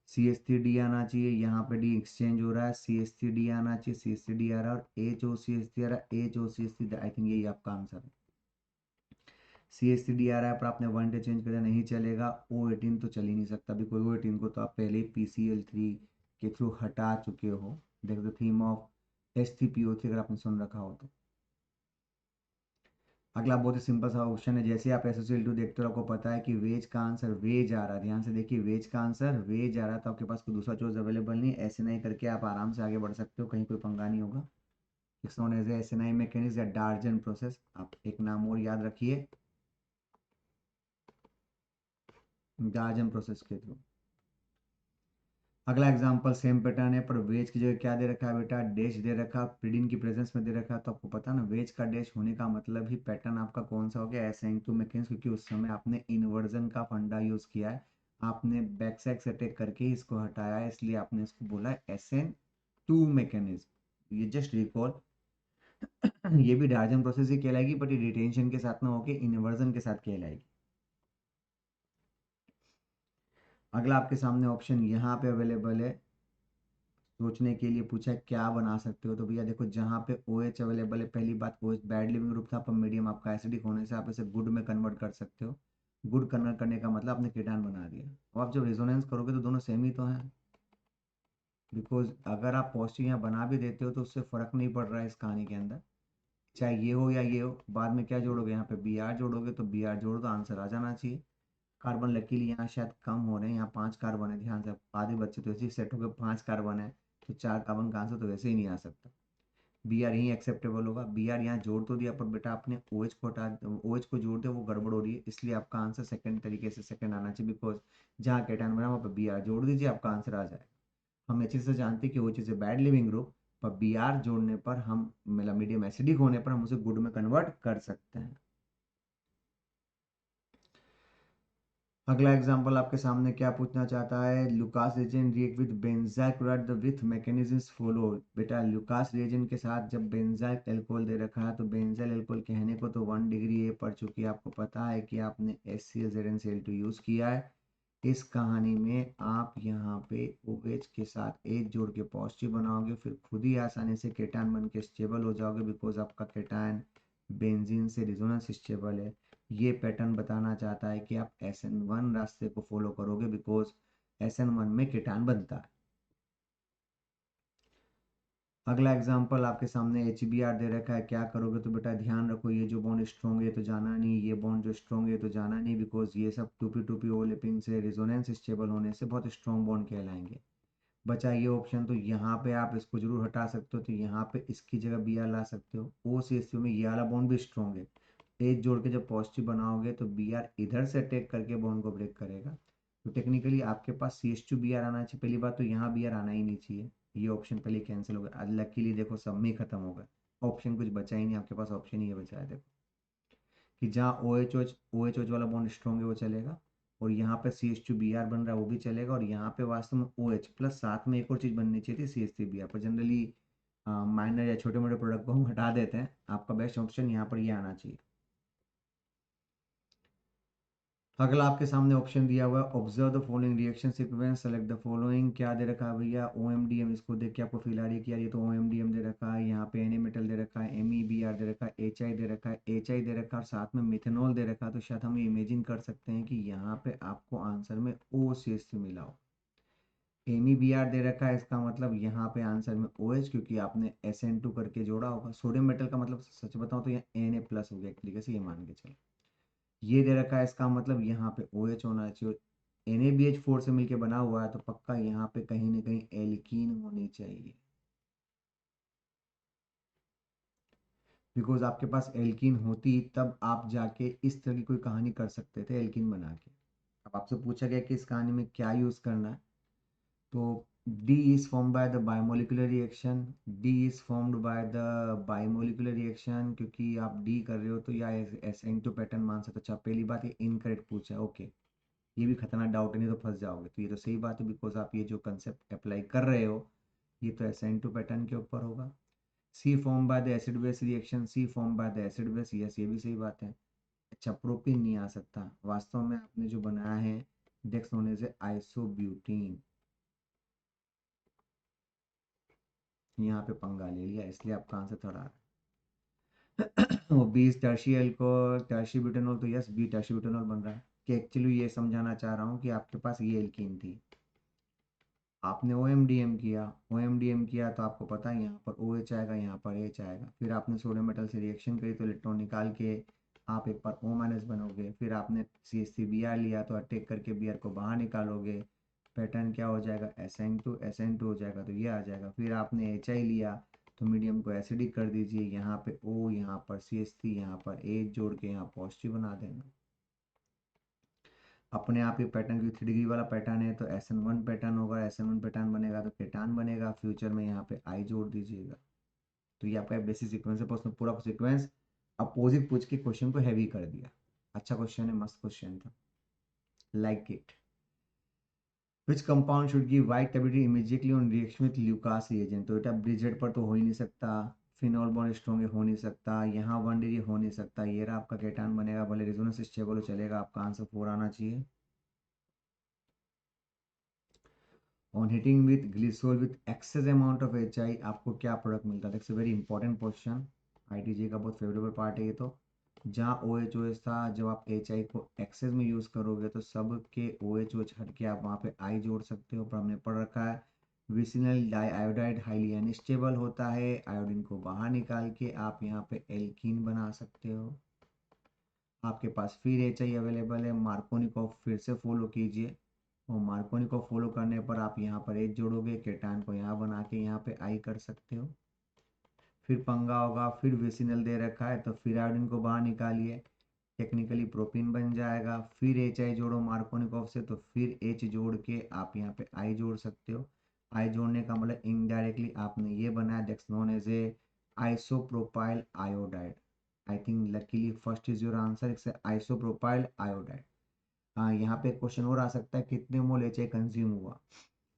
CH3D आना चाहिए, यहाँ पे D एक्सचेंज हो रहा है, CH3D आना चाहिए, CH3D आ रहा है, और HOCH3 आ रहा है, HOCH3, आई थिंक यही आपका आंसर है। CH3D आ रहा है पर आपने वन चेंज कर नहीं चलेगा, O18 तो चल ही नहीं सकता, अभी कोई O18 को तो आप पहले ही PCl3 के थ्रू हटा चुके हो। देख द थीम ऑफ H3PO3 अगर आपने सुन रखा हो तो। अगला बहुत ही सिंपल सा ऑप्शन है, जैसे आप SOCl2 देखते हो आपको पता है कि वेज का आंसर वेज आ रहा है, ध्यान से देखिए वेज का आंसर वेज आ रहा है, तो आपके पास कोई दूसरा चॉइस अवेलेबल नहीं, SNI करके आप आराम से आगे बढ़ सकते हो, कहीं कोई पंगा नहीं होगा। It's known as SNI mechanism या डार्जन प्रोसेस, आप एक नाम और याद रखिए, डार्जन प्रोसेस के थ्रू। अगला एग्जांपल सेम पैटर्न है पर वेज की जगह क्या दे रखा है बेटा, डैश दे रखा, प्रीडिन की प्रेजेंस में दे रखा है, तो आपको पता है ना वेज का डैश होने का मतलब ही पैटर्न आपका कौन सा हो गया, SN2 मैकेनिज्म, क्योंकि उस समय आपने इन्वर्जन का फंडा यूज किया है, आपने बैक साइड से अटैक करके इसको हटाया है, इसलिए आपने इसको बोला SN2 मैकेनिज्म। ये जस्ट रिकॉल ये भी डार्जन प्रोसेस ही कहलाएगी, बट ये डिटेंशन के साथ ना होके इन्वर्जन के साथ कहलाएगी। अगला आपके सामने ऑप्शन यहाँ पे अवेलेबल है, सोचने के लिए पूछा है क्या बना सकते हो, तो भैया देखो जहाँ पे OH अवेलेबल है, पहली बात OH बैड लिविंग ग्रुप था, पर मीडियम आपका एसिडिक होने से आप इसे गुड में कन्वर्ट कर सकते हो, गुड कन्वर्ट करने का मतलब आपने कीटान बना दिया, और आप जब रेजोनेंस करोगे तो दोनों सेम ही तो हैं, बिकॉज अगर आप पॉजिटिव यहाँ बना भी देते हो तो उससे फर्क नहीं पड़ रहा है इस कहानी के अंदर, चाहे ये हो या ये हो, बाद में क्या जोड़ोगे, यहाँ पे Br जोड़ोगे, तो Br जोड़ तो आंसर आ जाना चाहिए। कार्बन लकीली यहाँ शायद कम हो रहे हैं, यहाँ 5 कार्बन है, ध्यान से आधे बच्चे तो ऐसे ही सेट हो गए, 5 कार्बन है, तो 4 कार्बन का आंसर तो वैसे ही नहीं आ सकता, Br यही एक्सेप्टेबल होगा, Br यहाँ जोड़ तो दिया पर बेटा आपने OH को हटा, OH को जोड़ दिया, वो गड़बड़ हो रही है, इसलिए आपका आंसर सेकंड तरीके से सेकंड आना चाहिए, बिकॉज जहाँ कैटायन बना वहाँ पर Br जोड़ दीजिए, आपका आंसर आ जाएगा। हम अच्छे से जानते हैं कि OH is a bad leaving group, पर Br जोड़ने पर हम मतलब मीडियम एसिडिक होने पर हम उसे गुड में कन्वर्ट कर सकते हैं। अगला एग्जांपल आपके सामने क्या पूछना चाहता है, Lucas reagent react with benzyl chloride the with mechanisms follow, बेटा लुकास रिएजेंट के साथ जब बेंजाइल अल्कोहल दे रखा है, तो बेंजाइल अल्कोहल कहने को तो 1 डिग्री ए पर, चूंकि आपको पता है कि आपने HCl ZnCl2 यूज किया है, इस कहानी में आप यहाँ पे OH के साथ H जोड़ के पॉजिटिव बनाओगे, फिर खुद ही आसानी से केटायन बन के स्टेबल हो जाओगे, बिकॉज आपका केटायन बेंजीन से रिजोनेंस स्टेबल है। ये पैटर्न बताना चाहता है कि आप SN1 रास्ते को फॉलो करोगे, बिकॉज SN1 में केटायन बनता है। अगला एग्जांपल आपके सामने HBr दे रखा है, क्या करोगे, तो बेटा ध्यान रखो ये जो बॉन्ड स्ट्रॉन्ग है तो जाना नहीं, ये बॉन्ड जो स्ट्रॉन्ग है तो जाना नहीं, बिकॉज ये सब टूपी टूपी ओवरलैपिंग से रिजोनेंस स्टेबल होने से बहुत स्ट्रॉन्ग बॉन्ड कहलाएंगे। बचा ये ऑप्शन, तो यहाँ पे आप इसको जरूर हटा सकते हो, तो यहाँ पे इसकी जगह Br ला सकते हो, OCH3 में ये वाला बॉन्ड भी स्ट्रॉन्ग है, एच जोड़ के जब पॉजिटिव बनाओगे तो Br इधर से अटैक करके बॉन्ड को ब्रेक करेगा, तो टेक्निकली आपके पास CH2Br आना चाहिए, पहली बात तो यहाँ Br आना ही नहीं चाहिए, ये ऑप्शन पहले कैंसिल हो गया, आज लकीली देखो सब में खत्म हो गया, ऑप्शन कुछ बचा ही नहीं, आपके पास ऑप्शन ही ये बचा है, देखो कि जहाँ OH वाला बॉन्ड स्ट्रॉन्ग है वो चलेगा, और यहाँ पे CH2Br बन रहा है वो भी चलेगा, और यहाँ पे वास्तव में OH प्लस साथ में एक और चीज़ बननी चाहिए थी CH3Br, पर जनरली माइनर या छोटे मोटे प्रोडक्ट को हम हटा देते हैं, आपका बेस्ट ऑप्शन यहाँ पर ये आना चाहिए। अगला आपके सामने ऑप्शन दिया हुआ है, observe the following reaction sequence, select the following, क्या दे रखा है भैया, OMDM, इसको देख के आपको फील आ रही है कि यार ये तो OMDM दे रखा है, यहाँ पे Na मेटल दे रखा है, MEBr दे रखा है, HI दे रखा है, HI दे रखा है, और साथ में मिथेनॉल दे रखा है, तो शायद हम इमेजिन कर सकते हैं कि यहाँ पे आपको आंसर में OCH मिला हो। MEBr दे रखा है, इसका मतलब यहाँ पे आंसर में OH, क्योंकि आपने SN2 करके जोड़ा होगा, सोडियम मेटल का मतलब सच बताऊँ तो यहाँ Na प्लस हो गया एक तरीके से, ये मान के चलो, ये दे रखा है, इसका मतलब यहाँ पे OH होना चाहिए, NaBH4 से मिलके बना हुआ है, तो पक्का यहाँ पे कहीं ना कहीं एल्कीन होनी चाहिए, बिकॉज आपके पास एल्कीन होती तब आप जाके इस तरह की कोई कहानी कर सकते थे एल्कीन बना के। अब आपसे पूछा गया कि इस कहानी में क्या यूज़ करना है, तो D is formed by the bimolecular reaction. D is formed by the bimolecular reaction, क्योंकि आप D कर रहे हो तो या SN2 पैटर्न मान सकते हो। अच्छा, पहली बात ये इनकरेक्ट पूछा है, ओके, ये भी खतरनाक डाउट है, नहीं तो फंस जाओगे। तो ये तो सही बात है, बिकॉज आप ये जो कंसेप्ट अप्लाई कर रहे हो ये तो SN2 पैटर्न के ऊपर होगा। C form by the acid base reaction, C form by the acid base, yes ये भी सही बात है। अच्छा, प्रोपीन नहीं आ सकता, वास्तव में आपने जो बनाया है डेक्स होने से आइसोब्यूटीन, यहाँ पे पंगा ले लिया, इसलिए आपका आंसर थोड़ा आ रहा है। वो 20 टर्शी एल्कोहल, टर्शी ब्यूटेनॉल, तो यस बी टर्शी ब्यूटेनॉल बन रहा है। कि एक्चुअली ये समझाना चाह रहा हूँ कि आपके पास ये एल्कीन थी, आपने ओ एम डी एम किया तो आपको पता है यहाँ पर ओ एच आएगा, यहाँ पर एच आएगा। फिर आपने सोडियम मेटल से रिएक्शन करी तो इलेक्ट्रॉन निकाल के आप एक बार ओ माइनस बनोगे। फिर आपने C H C B R लिया तो अटैक करके बी आर को बाहर निकालोगे, पैटर्न क्या हो जाएगा, एस एन टू हो जाएगा, तो ये आ जाएगा। फिर आपने एच आई लिया तो मीडियम को एसिडिक कर दीजिए, यहाँ पे ओ, यहाँ पर सी एच सी, यहाँ पर एच जोड़ के यहाँ पॉजिटिव बना देना। अपने आप ही पैटर्न, की 3 डिग्री वाला पैटर्न है तो SN1 पैटर्न होगा, SN1 पैटर्न बनेगा तो केटान बनेगा। फ्यूचर में यहाँ पे आई जोड़ दीजिएगा। तो ये आपका बेसिक सीक्वेंस है, पर उसने पूरा सीक्वेंस अपोजिट पूछ के क्वेश्चन को हैवी कर दिया। अच्छा क्वेश्चन है, मस्त क्वेश्चन था, like it. Which compound should give white stability immediately on reaction with Lucas reagent, तो बेटा ब्रिजेट पर तो हो ही नहीं सकता, फिनॉल बॉन्ड स्ट्रॉन्ग हो नहीं सकता, यहाँ 1 डिग्री हो नहीं सकता, ये रहा आपका केटान बनेगा, भले रेजोनेंस स्टेबल हो चलेगा, आपका आंसर 4 आना चाहिए। On heating with glycerol with excess amount of H I आपको क्या प्रोडक्ट मिलता है, वेरी इंपॉर्टेंट क्वेश्चन, ITG का बहुत फेवरेबल पार्ट है ये। तो जहाँ ओ एच ओ एच था, जब आप एच आई को एक्सेस में यूज़ करोगे तो सब के ओ एच ओ एच हट के आप वहाँ पे आई जोड़ सकते हो। पर हमने पढ़ रखा है vicinal die iodide highly unstable होता है, आयोडीन को बाहर निकाल के आप यहाँ पे एल्कीन बना सकते हो। आपके पास फिर एच आई अवेलेबल है, मार्कोनी को फिर से फॉलो कीजिए, और मार्कोनी को फॉलो करने पर आप यहाँ पर एच जोड़ोगे, केटान को यहाँ बना के यहाँ पे आई कर सकते हो। फिर पंगा होगा, फिर विसिनल दे रखा है तो फिर आयोडीन को बाहर निकालिए, टेक्निकली प्रोपीन बन जाएगा। फिर एच आई जोड़ो मार्कोनिकॉफ से तो फिर एच जोड़ के आप यहाँ पे आई जोड़ सकते हो। आई जोड़ने का मतलब इनडायरेक्टली आपने ये बनाया, that's known as a isopropyl iodide. I think luckily first is your answer, it's isopropyl iodide. हाँ, यहाँ पे क्वेश्चन और आ सकता है, कितने मोल एच आई कंज्यूम हुआ।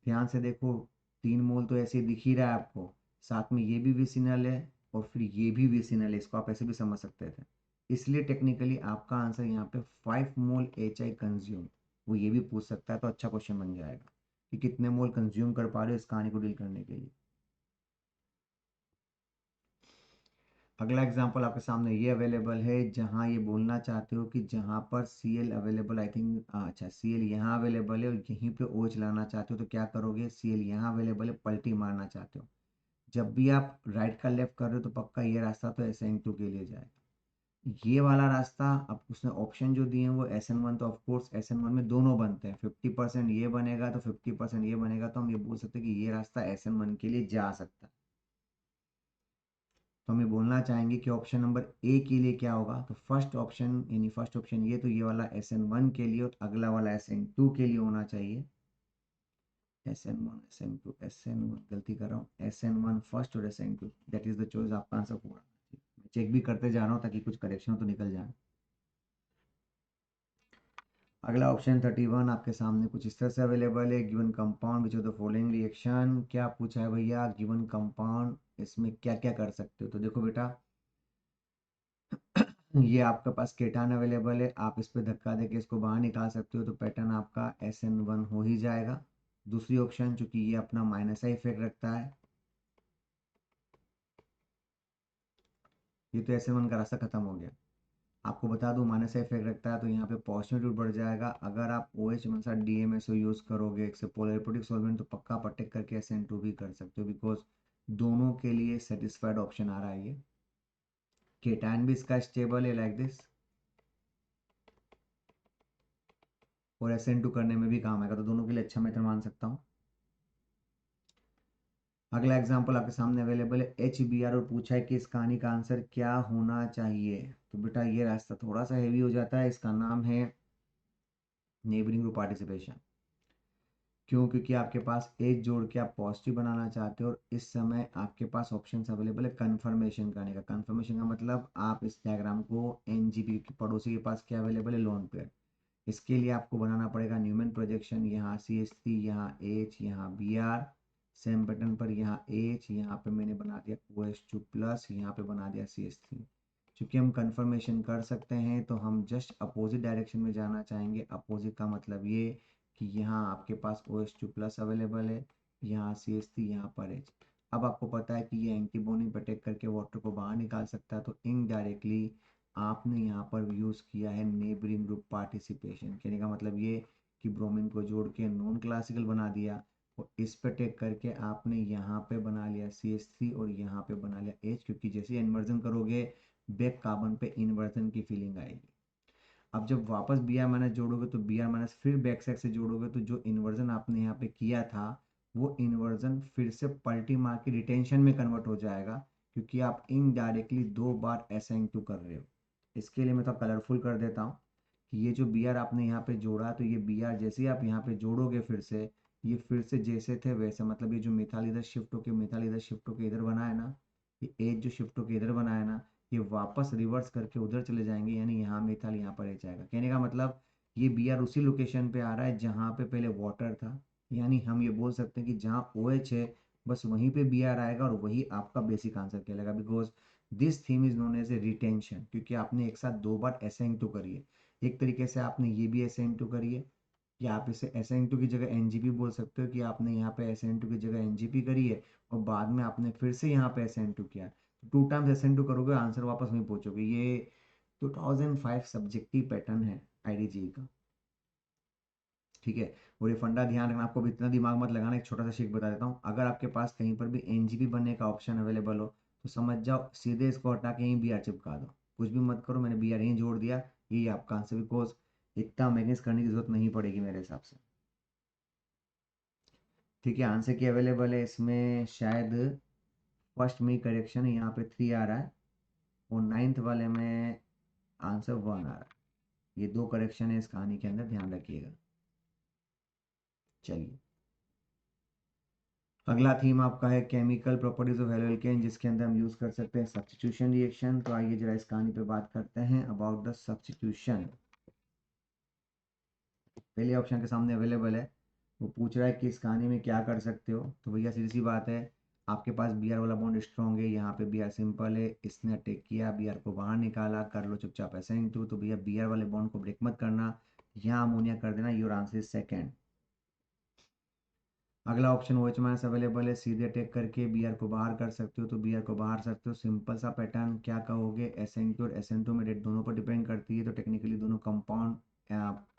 ध्यान से देखो, 3 मोल तो ऐसे दिख ही रहा है आपको, साथ में ये भी विसिनल है और फिर ये भी विसिनल है, इसको आप ऐसे भी समझ सकते थे। इसलिए टेक्निकली आपका आंसर यहाँ पे 5 मोल एच आई कंज्यूम, वो ये भी पूछ सकता है, तो अच्छा क्वेश्चन बन जाएगा कि कितने मोल कंज्यूम कर पा रहे हो इस कहानी को डील करने के लिए। अगला एग्जांपल आपके सामने ये अवेलेबल है, जहाँ ये बोलना चाहते हो कि जहाँ पर Cl अवेलेबल, आई थिंक अच्छा Cl यहाँ अवेलेबल है और यहीं पे OH लाना चाहते हो तो क्या करोगे, Cl यहाँ अवेलेबल है, पलटी मारना चाहते हो। जब भी आप राइट का लेफ्ट कर रहे हो तो पक्का ये रास्ता तो SN2 के लिए जाएगा। ये वाला रास्ता, अब उसने ऑप्शन जो दिए हैं वो SN1, तो ऑफकोर्स SN1 में दोनों बनते हैं, 50% ये बनेगा तो 50% ये बनेगा, तो हम ये बोल सकते हैं कि ये रास्ता SN1 के लिए जा सकता है। तो हम ये बोलना चाहेंगे कि ऑप्शन नंबर ए के लिए क्या होगा, तो फर्स्ट ऑप्शन, यानी फर्स्ट ऑप्शन ये, तो ये वाला SN1 के लिए और अगला वाला SN2 के लिए होना चाहिए। SN1 SN2 SN1, गलती कर रहा हूँ, SN1 फर्स्ट और SN2, that is the choice, आपका आंसर पूरा। मैं चेक भी करते जा रहा हूँ ताकि कुछ करेक्शन हो तो निकल जाए। अगला ऑप्शन 31 आपके सामने कुछ इस तरह से अवेलेबल है, given compound which of the following reaction, क्या पूछा है भैया, गिवन कंपाउंड इसमें क्या क्या कर सकते हो। तो देखो बेटा, ये आपके पास केटान अवेलेबल है, आप इस पे धक्का देके इसको बाहर निकाल सकते हो, तो पैटर्न आपका SN1 हो ही जाएगा। दूसरी ऑप्शन, चूंकि ये अपना माइनस आई इफेक्ट रखता है, ये तो SN1 का रास्ता खत्म हो गया। आपको बता दूं, माइनस इफेक्ट रखता है तो यहाँ पे पॉजिटिव बढ़ जाएगा। अगर आप OH के साथ DMSO यूज़ करोगे एक से पोलरिपोटिक सॉल्वेंट, तो पक्का आप अटैक करके SN2 भी कर सकते हो, बिकॉज दोनों के लिए सेटिस्फाइड ऑप्शन आ रहा है ये। केटान भी इसका स्टेबल है लाइक दिस, और SN2 करने में भी काम आएगा, तो दोनों के लिए अच्छा मेथड मान सकता हूँ। अगला एग्जाम्पल आपके सामने अवेलेबल है HBr, और पूछा है कि इस कहानी का आंसर क्या होना चाहिए। तो बेटा ये रास्ता थोड़ा सा हेवी हो जाता है, इसका नाम है नेबरिंग ग्रुप पार्टिसिपेशन। क्यों? क्योंकि आपके पास एच जोड़ के आप पॉजिटिव बनाना चाहते हो और इस समय आपके पास ऑप्शंस अवेलेबल है कन्फर्मेशन करने का। कन्फर्मेशन का मतलब आप इस डायग्राम को एनजीबी के पड़ोसी के पास क्या अवेलेबल है, लोन पेयर। इसके लिए आपको बनाना पड़ेगा न्यूमैन प्रोजेक्शन, यहाँ सी एच थ्री, यहाँ एच, यहाँ बी आर, सेम बटन पर यहाँ एच, यहाँ पे मैंने बना दिया ओ एस टू प्लस, यहाँ पे बना दिया सी एच थ्री। चूँकि हम कन्फर्मेशन कर सकते हैं तो हम जस्ट अपोजिट डायरेक्शन में जाना चाहेंगे। अपोजिट का मतलब ये कि यहाँ आपके पास O S two plus available है, यहाँ सी एच थ्री, यहाँ पर एच। अब आपको पता है कि ये एंटीबोनी प्रोटेक्ट करके वाटर को बाहर निकाल सकता है, तो इनडायरेक्टली आपने यहाँ पर यूज़ किया है नेबरिंग ग्रुप पार्टिसिपेशन। कहने का मतलब ये कि ब्रोमीन को जोड़ के नॉन क्लासिकल बना दिया और इस पे टेक करके आपने यहाँ पे बना लिया सी एच थ्री और यहाँ पे बना लिया एच, क्योंकि जैसे इन्वर्जन करोगे बैक कार्बन पे इन्वर्जन की फीलिंग आएगी। अब जब वापस बी आर माइनस जोड़ोगे तो बी आर माइनस फिर बैक साइड से जोड़ोगे तो जो इन्वर्जन आपने यहाँ पे किया था वो इन्वर्जन फिर से पलटी मार के रिटेंशन में कन्वर्ट हो जाएगा, क्योंकि आप इनडायरेक्टली 2 बार SN2 कर रहे हो। इसके लिए मैं तो कलरफुल कर देता हूँ कि ये जो बी आर आपने यहाँ पे जोड़ा, तो ये बी आर जैसे ही आप यहाँ पे जोड़ोगे फिर से, ये फिर से जैसे थे वैसे, मतलब ये जो मिथाइल इधर शिफ्ट होके मिथाइल इधर शिफ्ट होके इधर बना है ना, ये एच जो शिफ्ट होके इधर बना है ना, ये वापस रिवर्स करके उधर चले जाएंगे, यानी यहाँ मिथाइल यहाँ पर एच आएगा। कहने का मतलब ये बी आर उसी लोकेशन पे आ रहा है जहाँ पे पहले वाटर था, यानी हम ये बोल सकते हैं कि जहाँ ओ एच है बस वहीं पे बी आर आएगा और वही आपका बेसिक आंसर कहलाएगा। Because this theme is known as a retention, क्योंकि आपने एक साथ 2 बार SN2 करिए। एक तरीके से आपने ये भी SN2 करिए, या आप इसे SN2 की जगह NGP बोल सकते हो कि आपने यहाँ पे SN2 की जगह NGP करी है और बाद में आपने फिर से यहाँ पे SN2 किया। 2 टाइम्स SN2 करोगे, आंसर वापस वहीं पहुंचोगे। ये 2005 सब्जेक्टिव पैटर्न है IDG का, ठीक है। और ये फंडा ध्यान रखना, आपको भी इतना दिमाग मत लगाना। एक छोटा सा शिक बता देता हूँ, अगर आपके पास कहीं पर भी NGP बनने का ऑप्शन अवेलेबल हो तो समझ जाओ सीधे इसको हटा के यहीं BR चिपका दो, कुछ भी मत करो। मैंने BR यहीं जोड़ दिया, यही आपका आंसर। बिकॉज इतना मैनेज करने की जरूरत नहीं पड़ेगी मेरे हिसाब से, ठीक है। आंसर की अवेलेबल है इसमें, शायद फर्स्ट में करेक्शन है, यहाँ पे 3 आ रहा है और 9th वाले में आंसर 1 आ रहा है। ये 2 करेक्शन है इस कहानी के अंदर, ध्यान रखिएगा। चलिए, अगला थीम आपका है केमिकल प्रॉपर्टीज ऑफ हेलोल्केन, जिसके अंदर हम यूज कर सकते हैं सब्स्टिट्यूशन रिएक्शन। तो आइए जरा इस कहानी पे बात करते हैं अबाउट द सब्स्टिट्यूशन। पहले ऑप्शन के सामने अवेलेबल है, वो पूछ रहा है कि इस कहानी में क्या कर सकते हो। तो भैया सीधी सी बात है, आपके पास BR वाला बॉन्ड स्ट्रॉन्ग है, यहाँ पे BR सिंपल है, इसने अटैक किया, BR को बाहर निकाला, कर लो चुपचाप SN2। तो भैया BR वाले बॉन्ड को ब्रेक मत करना, यहाँ अमोनिया कर देना। Your answer is second. अगला ऑप्शन OH माइनस अवेलेबल है, सीधे अटैक करके BR को बाहर कर सकते हो। तो BR को बाहर सकते हो, सिंपल सा पैटर्न। क्या कहोगे, SN2 और SN2 में रेट दोनों पर डिपेंड करती है, तो टेक्निकली दोनों कंपाउंड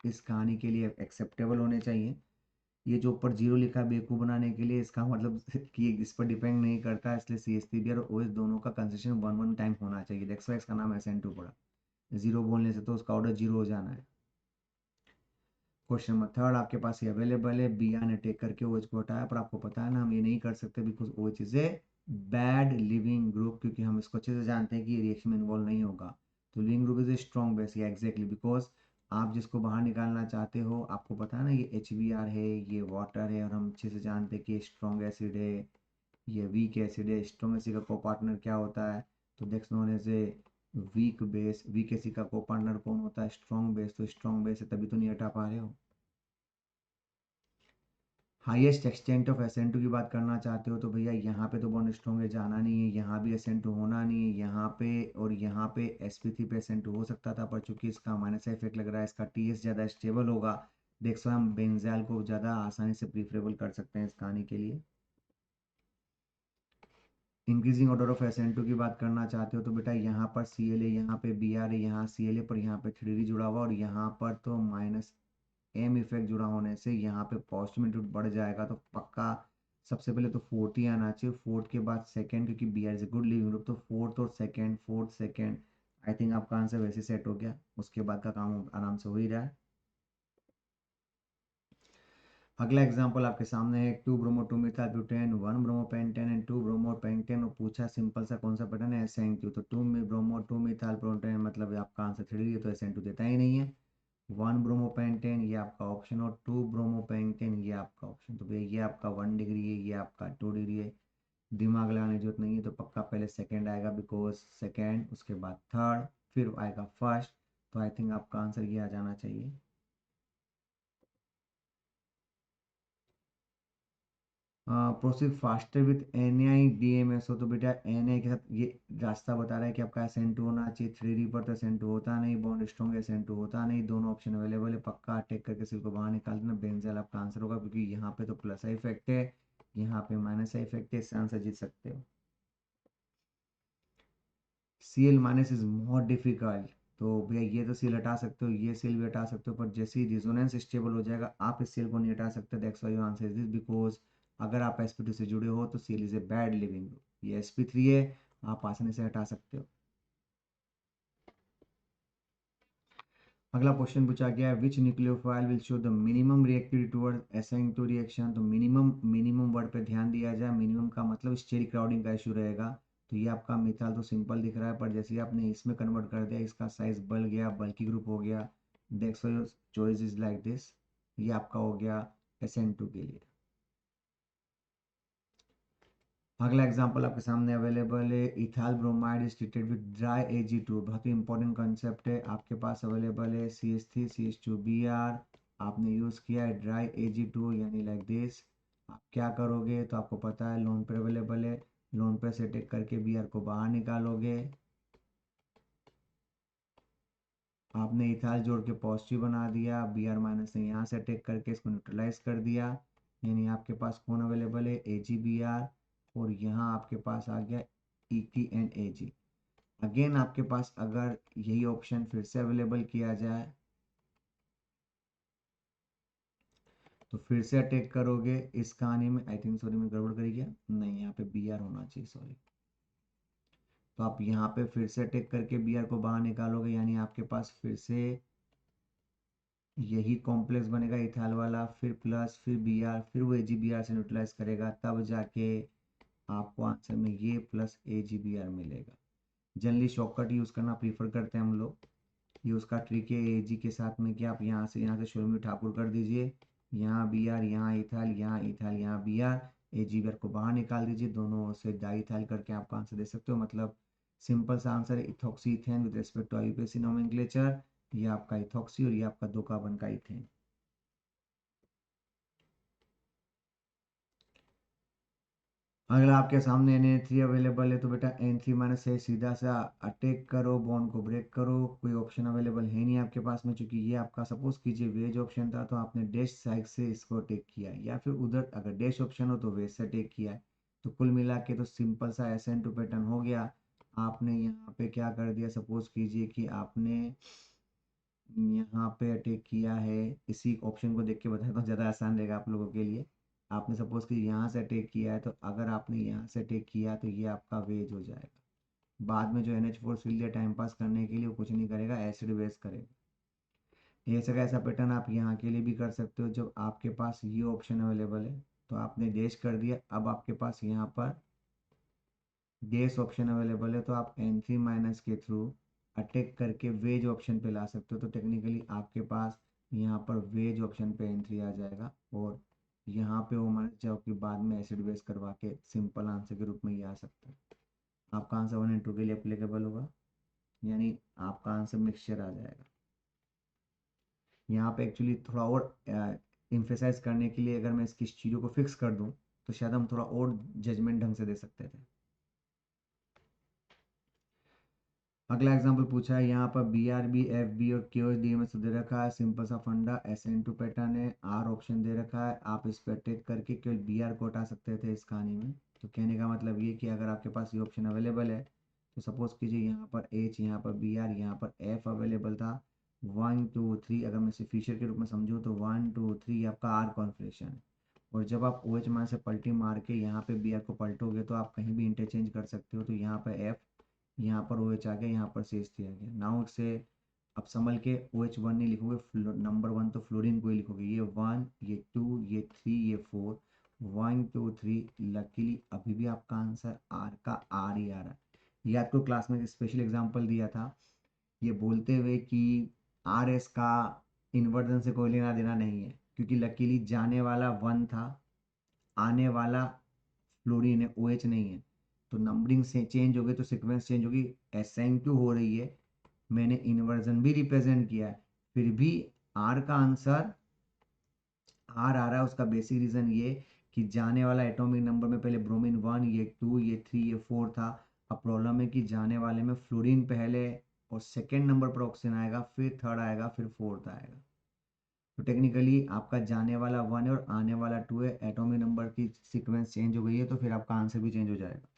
इस कहानी के लिए एक्सेप्टेबल होने चाहिए। ये जो ऊपर जीरो लिखा है बेवकूफ़ बनाने के लिए, इसका मतलब कि इस पर डिपेंड नहीं करता, इसलिए CH3 और OH दोनों का कंसेशन 1 1 टाइम होना चाहिए। दैट्स व्हाई इसका नाम SN2 पड़ा। जीरो बोलने से तो उसका ऑर्डर जीरो हो जाना है। क्वेश्चन नंबर थर्ड आपके पास ये अवेलेबल है, BR ने टेक करके OH को हटाया, पर आपको पता है ना हम ये नहीं कर सकते because OH is a bad leaving group, क्योंकि हम इसको अच्छे से जानते हैं कि ये रिएक्शन में इन्वॉल्व नहीं होगा। तो leaving group is a strong base, या एग्जैक्टली बिकॉज आप जिसको बाहर निकालना चाहते हो, आपको पता है ना ये HBr है, ये वाटर है, और हम अच्छे से जानते हैं कि स्ट्रॉन्ग एसिड है, ये वीक एसिड है। स्ट्रॉन्ग एसिड का को पार्टनर क्या होता है, तो that's known as a weak base. Weak acid का को पार्टनर कौन होता है, स्ट्रॉन्ग बेस। तो स्ट्रॉन्ग बेस है, तभी तो नहीं हटा पा रहे हो। हाईएस्ट एक्सटेंट ऑफ SN2 की बात करना चाहते हो, तो भैया यहाँ पे तो बॉन्ड स्ट्रॉन्ग है, जाना नहीं है, यहाँ भी SN2 होना नहीं है, यहाँ पे और यहाँ पे sp3 पे SN2 हो सकता था, पर चूंकि इसका माइनस इफेक्ट लग रहा है, इसका TS ज़्यादा स्टेबल होगा, देखो हम बेंजाल को ज़्यादा आसानी से प्रीफरेबल कर सकते हैं इस कहानी के लिए। इंक्रीजिंग ऑर्डर ऑफ SN2 की बात करना चाहते हो, तो बेटा यहाँ पर Cl है, यहाँ पे Br है, यहाँ Cl है, पर यहाँ पे 3D जुड़ा हुआ, और यहाँ पर तो माइनस M इफेक्ट जुड़ा होने से यहाँ पे पॉजिटिव मैग्नीट्यूड बढ़ जाएगा। तो पक्का सबसे पहले तो फोर्थ ही आना चाहिए, फोर्थ के बाद सेकंड, क्योंकि BR is a good leaving group. तो फोर्थ और second, fourth second, I think आपका आंसर वैसे सेट हो गया। उसके बाद का काम आराम से हो ही रहा है। अगला एग्जांपल आपके सामने है, 2 bromo 2 methyl butane, 1 bromo pentane and 2 bromo pentane, और पूछा सिंपल सा कौन सा पैटर्न है, SN2। तो 2 में ब्रोमो 2 मिथाइल प्रोटेन, मतलब आपका आंसर 3 है, तो SN2 देता ही नहीं है। 1 ब्रोमोपेंटेन ये आपका ऑप्शन, और 2 ब्रोमोपेंटेन ये आपका ऑप्शन। तो भैया ये आपका 1 डिग्री है, ये आपका 2 डिग्री है। दिमाग लगाने की जरूरत नहीं है, तो पक्का पहले सेकंड आएगा, बिकॉज सेकंड, उसके बाद थर्ड, फिर आएगा फर्स्ट। तो आई थिंक आपका आंसर ये आ जाना चाहिए। Proceed faster with NIDMSO। तो बेटा NI के साथ ये रास्ता बता रहा है कि आपका SN2 होना चाहिए। 3D पर तो SN2 होता नहीं, बॉन्ड स्ट्रॉन्ग SN2 होता नहीं, दोनों ऑप्शन अवेलेबल है। पक्का टेक करके सिल को बाहर निकाल देना, बेंजल आपका आंसर होगा, क्योंकि यहाँ पे तो प्लस का इफेक्ट है, यहाँ पे माइनस का इफेक्ट है, इससे आंसर जीत सकते हो। Cl minus is more difficult. तो भैया ये तो सील हटा सकते हो, ये सील भी हटा सकते हो, पर जैसे ही रिजोनेंस स्टेबल हो जाएगा आप इस सील को नहीं हटा सकते। That's why your answer is this, because अगर आप sp2 से जुड़े हो तो seal is a bad leaving group. ये sp3 है, आप आसानी से हटा सकते हो। अगला क्वेश्चन पूछा गया है, which nucleophile will show the minimum reactivity towards SN2 reaction. तो मिनिमम वर्ड पे ध्यान दिया जाए। मिनिमम का मतलब स्टेरिक क्राउडिंग का इशू रहेगा। तो ये आपका मिथाल तो सिंपल दिख रहा है, पर जैसे ही आपने इसमें कन्वर्ट कर दिया, इसका साइज बढ़ गया, बल्कि ग्रुप हो गया। That's why your choice is like this. ये आपका हो गया SN2 के लिए। अगला एग्जांपल आपके सामने अवेलेबल है, ethyl bromide is treated with dry Ag2। बहुत ही इंपॉर्टेंट कंसेप्ट है। आपके पास अवेलेबल है CH3CH2Br, आपने यूज़ किया है ड्राई Ag2, यानी लाइक दिस। आप क्या करोगे, तो आपको पता है लोन पे अवेलेबल है, लोन पे से टेक करके Br को बाहर निकालोगे। आपने इथाइल जोड़ के पॉजिटिव बना दिया, Br माइनस ने यहाँ से टेक करके इसको न्यूट्रलाइज कर दिया, यानी आपके पास कौन अवेलेबल है, AgBr। और यहाँ आपके पास आ गया ET&Ag। अगेन आपके पास अगर यही ऑप्शन फिर से अवेलेबल किया जाए, तो फिर से अटैक करोगे इस कहानी में। आई थिंक सॉरी, मैं गड़बड़ कर गया, नहीं यहाँ पे Br होना चाहिए, सॉरी। तो आप यहाँ पे फिर से अटैक करके Br को बाहर निकालोगे, यानी आपके पास फिर से यही कॉम्प्लेक्स बनेगा इथाइल वाला, फिर प्लस, फिर Br, फिर वो AgBr से न्यूट्रलाइज करेगा, तब जाके आपको आंसर में ये प्लस AgBr मिलेगा। जनरली शॉर्टकट यूज़ करना प्रीफर करते हैं हम लोग। ये उसका ट्रिक है Ag के साथ में, कि आप यहाँ से शुरू ठाकुर कर दीजिए, यहाँ Br, यहाँ इथाइल, यहाँ इथाइल, यहाँ Br। AgBr को बाहर निकाल दीजिए, दोनों ओर से डाइथाइल करके आपका आंसर दे सकते हो। मतलब सिंपल सा आंसर है ethoxy ethane with respect to IUPAC nomenclature. ये आपका इथॉक्सी और ये आपका 2 कार्बन का इथेन। अगर आपके सामने Na3 अवेलेबल है, तो बेटा N3 माइनस से सीधा सा अटैक करो, बॉन्ड को ब्रेक करो। कोई ऑप्शन अवेलेबल है नहीं आपके पास में, चूंकि ये आपका सपोज कीजिए वेज ऑप्शन था, तो आपने डैश साइड से इसको अटैक किया, या फिर उधर अगर डैश ऑप्शन हो तो वेज से अटैक किया है। तो कुल मिला के तो सिंपल सा SN2 पैटर्न हो गया। आपने यहाँ पे क्या कर दिया, सपोज कीजिए कि आपने यहाँ पे अटैक किया है। इसी ऑप्शन को देख के बताता हूँ, ज़्यादा आसान रहेगा आप लोगों के लिए। आपने सपोज कि यहाँ से अटैक किया है, तो अगर आपने यहाँ से अटैक किया तो ये आपका वेज हो जाएगा। बाद में जो NH4 फिल दिया टाइम पास करने के लिए, वो कुछ नहीं करेगा, एसिड बेस करेगा। ऐसा का ऐसा पैटर्न आप यहाँ के लिए भी कर सकते हो, जब आपके पास ये ऑप्शन अवेलेबल है। तो आपने डैश कर दिया, अब आपके पास यहाँ पर डैश ऑप्शन अवेलेबल है, तो आप N3 माइनस के थ्रू अटैक करके वेज ऑप्शन पे ला सकते हो। तो टेक्निकली आपके पास यहाँ पर वेज ऑप्शन पे N3 आ जाएगा, और यहाँ पे वो माइनस जाओ कि बाद में एसिड बेस करवा के सिंपल आंसर के रूप में ये आ सकता है। आपका आंसर 1 और 2 के लिए अप्लीकेबल होगा, यानी आपका आंसर मिक्सचर आ जाएगा। यहाँ पे एक्चुअली थोड़ा और इम्फेसाइज करने के लिए, अगर मैं इसकी चीज़ों को फिक्स कर दूँ, तो शायद हम थोड़ा और जजमेंट ढंग से दे सकते थे। अगला एग्जांपल पूछा है यहाँ पर BRB, FB और KODMS दे रखा है। सिंपल सा फंडा SN2 पैटर्न है, R ऑप्शन दे रखा है। आप इस पर अटैक करके केवल Br को हटा सकते थे इस कहानी में। तो कहने का मतलब ये कि अगर आपके पास ये ऑप्शन अवेलेबल है, तो सपोज कीजिए यहाँ पर H, यहाँ पर Br, यहाँ पर F अवेलेबल था। 1 2 3, अगर मैं इसे फीचर के रूप में समझूँ, तो 1 2 3 आपका R कॉन्फिगरेशन है। और जब आप OH मान से पलटी मार के यहाँ पे Br को पलटोगे, तो आप कहीं भी इंटरचेंज कर सकते हो। तो यहाँ पर F, यहाँ पर OH आ गया, यहाँ पर CH3 आ गया। नाउ से अब संभल के OH1 नहीं लिखोगे, नंबर 1 तो फ्लोरीन को ही लिखोगे। ये 1, ये 2, ये 3, ये 4, 1 2 3। लकीली अभी भी आपका आंसर R का R ही आ रहा है। ये आपको क्लास में स्पेशल एग्जांपल दिया था, ये बोलते हुए कि RS का इन्वर्जन से कोई लेना देना नहीं है, क्योंकि लकीली जाने वाला 1 था, आने वाला फ्लोरीन है, OH नहीं है। तो नंबरिंग से चेंज हो गई तो सीक्वेंस चेंज होगी, SN2 हो रही है, मैंने इन्वर्जन भी रिप्रेजेंट किया है, फिर भी आर का आंसर आर आ रहा है। उसका बेसिक रीज़न ये कि जाने वाला एटॉमिक नंबर में पहले ब्रोमीन 1, ये 2, ये 3, ये 4 था। अब प्रॉब्लम है कि जाने वाले में फ्लोरीन पहले और सेकेंड नंबर पर ऑक्सीजन आएगा, फिर थर्ड आएगा, फिर फोर्थ आएगा। तो टेक्निकली आपका जाने वाला 1 है और आने वाला 2 है, एटॉमिक नंबर की सीक्वेंस चेंज हो गई है, तो फिर आपका आंसर भी चेंज हो जाएगा।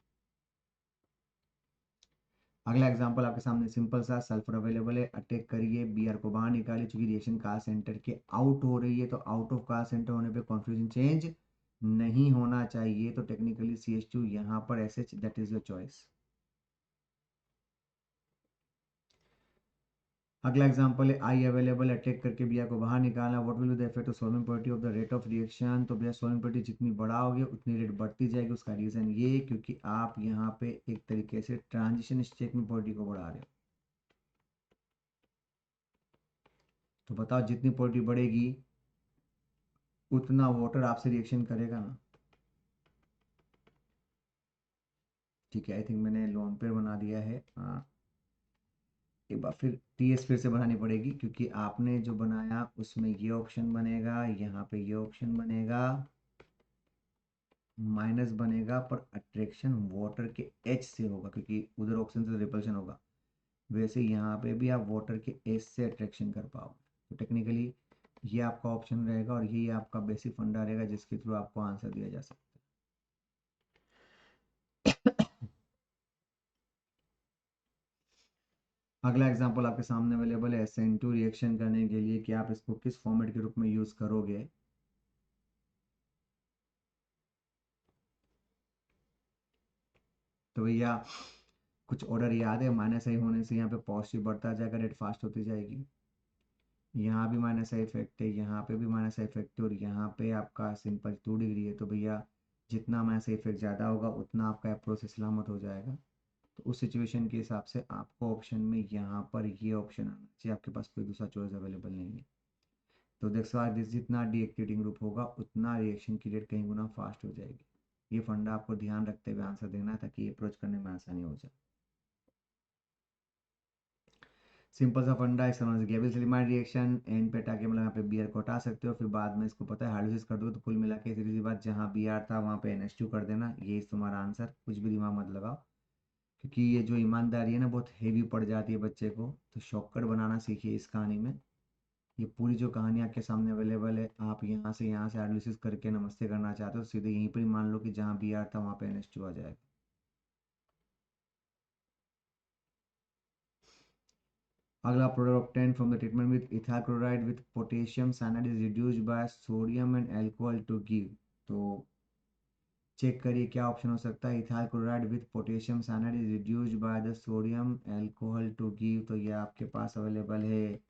अगला एग्जांपल आपके सामने सिंपल सा, सल्फर अवेलेबल है, अटैक करिए, Br को बाहर निकालिए। चूंकि रिएक्शन कार सेंटर के आउट हो रही है, तो आउट ऑफ कार सेंटर होने पे कॉन्फ्यूजन चेंज नहीं होना चाहिए, तो टेक्निकली CH2 यहाँ पर SH, that is your choice. अगला एग्जांपल है, आई अवेलेबल, अटैक करके Br को बाहर निकालना, what will be the effect of solvent property of the rate of reaction. तो भैया सॉल्वेंट प्रॉपर्टी जितनी बढ़ाओगे उतनी रेट बढ़ती जाएगी। उसका रीजन ये क्योंकि आप यहाँ पे एक तरीके से ट्रांजिशन स्टेट में प्रॉपर्टी को बढ़ा रहे हो। तो बताओ जितनी प्रॉपर्टी बढ़ेगी उतना वाटर आपसे रिएक्शन करेगा ना। ठीक है, आई थिंक मैंने लोन पेयर बना दिया है। हाँ, एक बार फिर TS फिर से बनानी पड़ेगी, क्योंकि आपने जो बनाया उसमें ये ऑप्शन बनेगा, यहाँ पे ये ऑप्शन बनेगा, माइनस बनेगा, पर अट्रैक्शन वाटर के H से होगा, क्योंकि उधर ऑप्शन से रिपल्शन होगा। वैसे यहाँ पे भी आप वाटर के H से अट्रैक्शन कर पाओगे। तो टेक्निकली ये आपका ऑप्शन रहेगा और यही आपका बेसिक फंडा रहेगा जिसके थ्रू आपको आंसर दिया जा सकता है। अगला एग्जांपल आपके सामने अवेलेबल है, SN2 रिएक्शन करने के लिए कि आप इसको किस फॉर्मेट के रूप में यूज करोगे। तो भैया कुछ ऑर्डर याद है, माइनस आई होने से यहाँ पे पॉजिटिव बढ़ता जाएगा, रेट फास्ट होती जाएगी। यहाँ भी माइनस आई इफेक्ट है, यहाँ पे भी माइनस आई इफेक्ट है, और यहाँ पे आपका सिंपल 2 डिग्री है। तो भैया जितना माइनस आई इफेक्ट ज़्यादा होगा उतना आपका प्रोसेस सलामत हो जाएगा। तो उस सिचुएशन के हिसाब से आपको ऑप्शन में यहाँ पर ये ऑप्शन आना चाहिए, आपके पास कोई दूसरा चॉइस अवेलेबल नहीं है। तो देख सकते जितना डीएक्टिवेटिंग ग्रुप होगा उतना रिएक्शन की रेट कई गुना फास्ट हो जाएगी। ये फंडा आपको ध्यान रखते हुए आंसर देना है ताकि अप्रोच करने में आसानी हो जाए। सिंपल सा फंडा है, समझ गया। बिल्कुल रिएक्शन एंड पे टाके मतलब यहाँ पे Br को हटा सकते हो, फिर बाद में इसको पता है हाइड्रोलिसिस कर दो, तो कुल मिला के सीधी सी बात, जहाँ Br था वहाँ पे NH2 कर देना। ये तुम्हारा आंसर, कुछ भी दिमाग मत लगाओ, क्योंकि ये जो ईमानदारी है ना बहुत हेवी पड़ जाती है बच्चे को। तो शॉर्टकट बनाना सीखिए इस कहानी में। ये पूरी जो कहानी आपके सामने अवेलेबल है, आप यहाँ से एनालिसिस करके नमस्ते करना चाहते हो, सीधे यहीं पर ही मान लो कि जहाँ Br था वहाँ पे NH2 आ जाएगा। अगला, product obtain from the treatment with ethyl chloride with potassium cyanide is reduced by sodium and alcohol to give. तो चेक करिए क्या ऑप्शन हो सकता है। Ethyl chloride with potassium cyanide is reduced by the sodium alcohol to give. तो ये आपके पास अवेलेबल है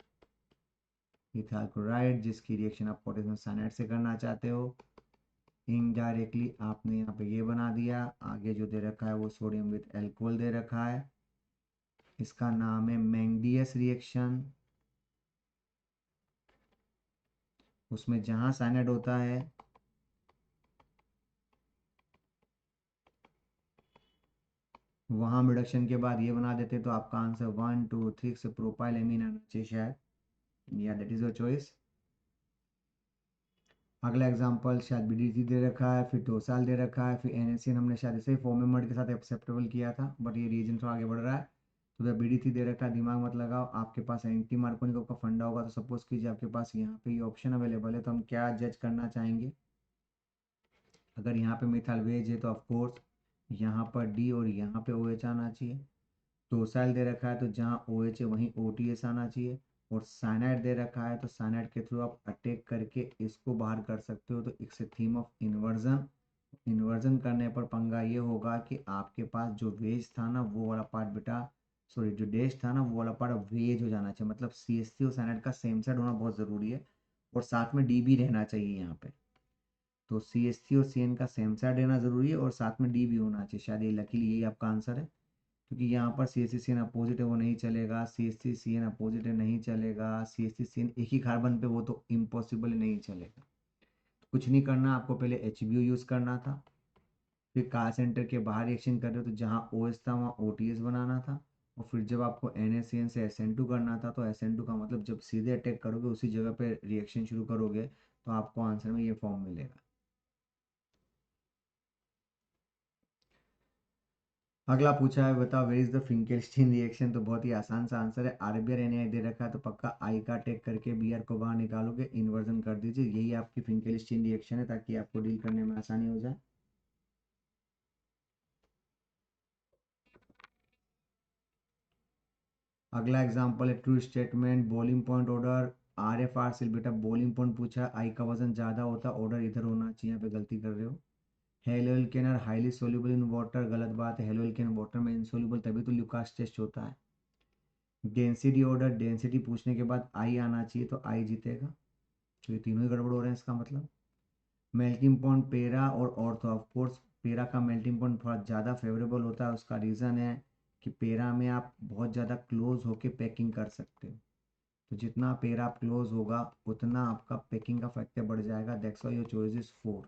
इथाइल क्लोराइड, जिसकी रिएक्शन आप पोटेशियम साइनाइड से करना चाहते हो। इनडायरेक्टली आपने यहाँ पे ये बना दिया, आगे जो दे रखा है वो सोडियम विद अल्कोहल दे रखा है। इसका नाम है मैंगनीज रिएक्शन। उसमें जहाँ साइनाइड होता है वहाँ रिडक्शन के बाद ये बना देते, तो आपका आंसर 1 2 3 से प्रोपाइल एमीन आना चाहिए शायद, या दैट इज योर चॉइस। अगला एग्जांपल शायद BDT दे रखा है, फिर टोसाल दे रखा है, फिर NaCN हमने शायद इसे फॉर्मेमड के साथ एक्सेप्टेबल किया था, बट ये रीजन थोड़ा आगे बढ़ रहा है। तो BDT दे रखा है, दिमाग मत लगाओ। आपके पास एंटी मार्कोनिक का फंडा होगा, तो सपोज कीजिए आपके पास यहाँ पे ये ऑप्शन अवेलेबल है, तो हम क्या जज करना चाहेंगे। अगर यहाँ पे मिथाइल वेज है तो ऑफकोर्स यहाँ पर D और यहाँ पे OH आना चाहिए। टोसाइल दे रखा है तो जहाँ OH है वहीं OTS आना चाहिए। और साइनाइड दे रखा है तो साइनाइड के थ्रू आप अटैक करके इसको बाहर कर सकते हो। तो it's a theme of inversion. Inversion करने पर पंगा ये होगा कि आपके पास जो वेज था ना वो वाला पार्ट बेटा, सॉरी जो डैश था ना वो वाला पार्ट वेज हो जाना चाहिए। मतलब CH3 और साइनाइड का सेम साइड होना बहुत ज़रूरी है, और साथ में D भी रहना चाहिए यहाँ पे। तो CH3 और CN का सेम साइड रहना ज़रूरी है और साथ में D भी होना चाहिए। शायद ये लकीली यही आपका आंसर है। क्योंकि यहाँ पर CH3CN अपोजिट है वो नहीं चलेगा, CH3CN अपोजिट है नहीं चलेगा, CH3CN एक ही कार्बन पे वो तो इम्पॉसिबल नहीं चलेगा। कुछ नहीं करना, आपको पहले HBO यूज़ करना था, फिर कार सेंटर के बाहर रिएक्शन कर रहे हो तो जहाँ OH था वहाँ OTS बनाना था, और फिर जब आपको NaCN से SN2 करना था तो SN2 का मतलब जब सीधे अटैक करोगे उसी जगह पे रिएक्शन शुरू करोगे तो आपको आंसर में ये फॉर्म मिलेगा। अगला पूछा है, बताओ वेयर इज द फिंकेल्स्टीन रिएक्शन। तो बहुत ही आसान सा आंसर है, RBr NaI दे रखा है तो पक्का आई का टेक करके Br को बाहर निकालोगे, इन्वर्जन कर दीजिए, यही आपकी फिंकेल्स्टीन रिएक्शन है ताकि आपको डील करने में आसानी हो जाए। अगला एग्जांपल है true statement, boiling point order RFR से। बेटा बॉइलिंग पॉइंट पूछा है, आई का वजन ज़्यादा होता, ऑर्डर इधर होना चाहिए, यहाँ पे गलती कर रहे हो। Haloalkane are highly soluble in water, गलत बात है, हेलो एल्केन वाटर में इनसोल्यूबल, तभी तो ल्यूकास टेस्ट होता है। डेंसिटी ऑर्डर, डेंसिटी पूछने के बाद आई आना चाहिए तो आई जीतेगा, तो ये तीनों ही गड़बड़ हो रहे हैं इसका मतलब। मेल्टिंग पॉइंट पेरा और ऑर्थो, ऑफ कोर्स पेरा का मेल्टिंग पॉइंट थोड़ा ज़्यादा फेवरेबल होता है, उसका रीज़न है कि पेरा में आप बहुत ज़्यादा क्लोज होके पैकिंग कर सकते हो, तो जितना पेरा आप क्लोज होगा उतना आपका पैकिंग का फैक्टर बढ़ जाएगा, that's why your choice is 4।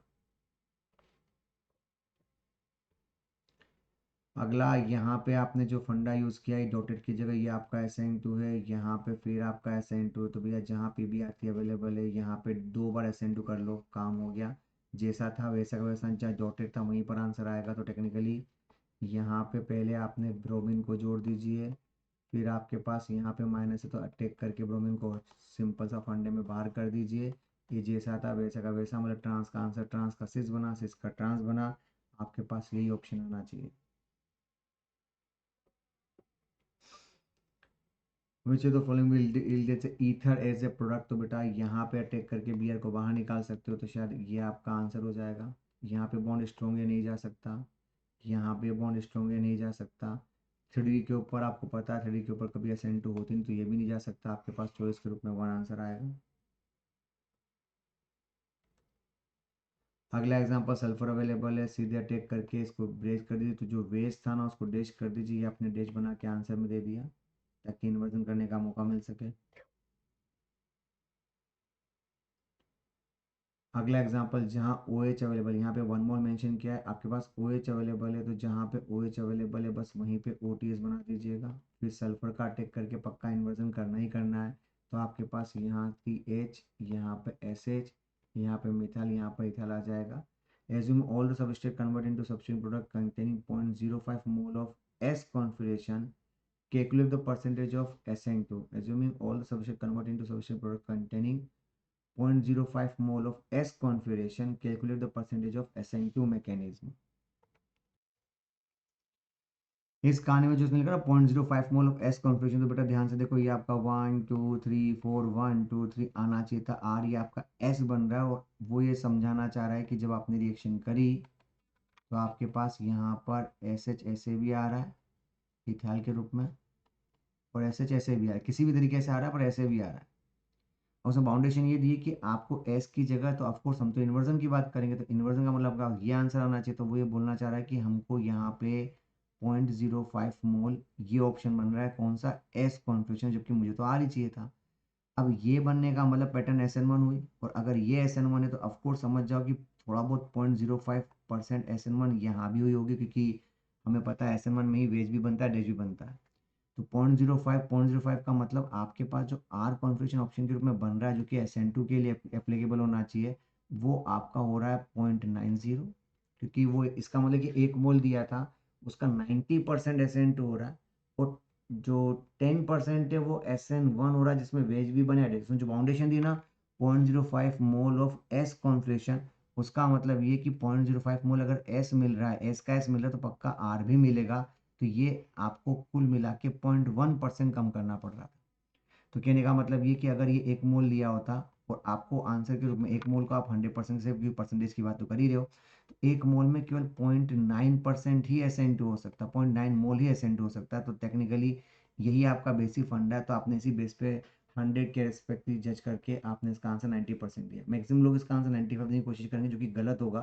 अगला, यहाँ पे आपने जो फंडा यूज़ किया है डॉटेड की जगह, ये आपका SN2 है, यहाँ पे फिर आपका SN2 है, तो भैया जहाँ पे भी आती अवेलेबल है यहाँ पे 2 बार SN2 कर लो, काम हो गया। जैसा था वैसा का वैसा, जहाँ डॉटेड था वहीं पर आंसर आएगा, तो टेक्निकली यहाँ पे पहले आपने ब्रोमीन को जोड़ दीजिए, फिर आपके पास यहाँ पे माइनस है तो अटैक करके ब्रोमीन को सिंपल सा फंडे में बाहर कर दीजिए। ये जैसा था वैसा का वैसा, मतलब ट्रांस का आंसर ट्रांस का सिस बना, सिस का ट्रांस बना, आपके पास यही ऑप्शन आना चाहिए। Which of the following will yield जैसे ईथर एज ए प्रोडक्ट, तो बेटा यहाँ पे अटैक करके बियर को बाहर निकाल सकते हो, तो शायद ये आपका आंसर हो जाएगा। यहाँ पे बॉन्ड स्ट्रॉन्ग है नहीं जा सकता, यहाँ पे बॉन्ड स्ट्रॉन्ग है नहीं जा सकता, 3D के ऊपर आपको पता है 3D के ऊपर कभी SN2 होती नहीं, तो ये भी नहीं जा सकता, आपके पास चॉइस के रूप में 1 आंसर आएगा। अगला एग्जांपल, सल्फर अवेलेबल है, सीधे अटैक करके इसको ब्रेक कर दीजिए, तो जो वेस्ट था ना उसको डैश कर दीजिए, ये आपने डैश बना के आंसर में दे दिया ताकि इन्वर्जन करने का मौका मिल सके। अगला एग्जांपल, जहाँ OH अवेलेबल, यहाँ पे 1 मोल मेंशन किया है, आपके पास OH अवेलेबल है तो जहाँ पे OH अवेलेबल है बस वहीं पे OTS बना दीजिएगा, फिर सल्फर का अटैक करके पक्का इन्वर्जन करना ही करना है, तो आपके पास यहाँ की H, यहाँ पे SH, यहाँ पे मिथाइल, यहाँ पे इथाइल आ जाएगा। Assume all the substrate convert into substituent product containing 0.05 mole of S configuration, calculate the percentage of SN2, assuming all the substrate convert into substrate product containing 0.05 mole of S configuration, calculate the percentage of SN2 mechanism। इस कहानी में जो उसने लिखा ना 0.05 mole of S configuration, तो बेटा ध्यान से देखो, ये आपका 1 2 3 4 1 2 3 आना चाहिए था, आर ये आपका एस बन रहा है, और वो ये समझाना चाह रहा है कि जब आपने रिएक्शन करी तो आपके पास यहाँ पर एस एच ऐसे भी आ रहा है इथाइल के रूप में, और एस एच ऐसे भी आ रहा है, किसी भी तरीके से आ रहा है पर ऐसे भी आ रहा है। और उसमें बाउंडेशन ये दी कि आपको एस की जगह, तो ऑफकोर्स हम तो इन्वर्जन की बात करेंगे, तो इन्वर्जन का मतलब आपका ये आंसर आना चाहिए, तो वो ये बोलना चाह रहा है कि हमको यहाँ पे 0.05 मोल ये ऑप्शन बन रहा है कौन सा, एस कॉन्फिगरेशन, जबकि मुझे तो आर ही चाहिए था। अब ये बनने का मतलब पैटर्न SN1 हुई, और अगर ये SN1 है तो ऑफकोर्स समझ जाओ कि थोड़ा बहुत 0.05% SN1 यहाँ भी हुई होगी, क्योंकि हमें पता है SN1 में ही वेज भी बनता है डैश भी बनता है, तो 0.05 का मतलब आपके पास जो आर कॉन्फ़िगरेशन ऑप्शन के रूप में बन रहा है जो कि SN2 के लिए एप्लीकेबल होना चाहिए, वो आपका हो रहा है 0.90, क्योंकि वो इसका मतलब कि 1 मोल दिया था उसका 90% SN2 हो रहा है, और जो 10% है वो SN1 हो रहा है जिसमें वेज भी बने, इसमें जो बाउंडेशन दी ना 0.05 मोल ऑफ एस कॉन्फ़िगरेशन, उसका मतलब ये कि 0.05 मोल अगर एस मिल रहा है, एस का एस मिल रहा है तो पक्का आर भी मिलेगा, तो ये आपको कुल मिला के 0.1% कम करना पड़ रहा था। तो कहने का मतलब ये कि अगर ये 1 मोल लिया होता और आपको आंसर के रूप में 1 मोल को आप 100% से, परसेंटेज की बात तो कर ही रहे हो, तो 1 मोल में केवल 0.9% ही SN2 हो सकता है, 0.9 मोल ही SN2 हो सकता है, तो टेक्निकली यही आपका बेसिक फंडा है, तो आपने इसी बेस पे 100 के रेस्पेक्टिव जज करके आपने इसका आंसर 90% दिया। मैक्सिमम लोग इसका आंसर 95 देने की कोशिश करेंगे जो कि गलत होगा,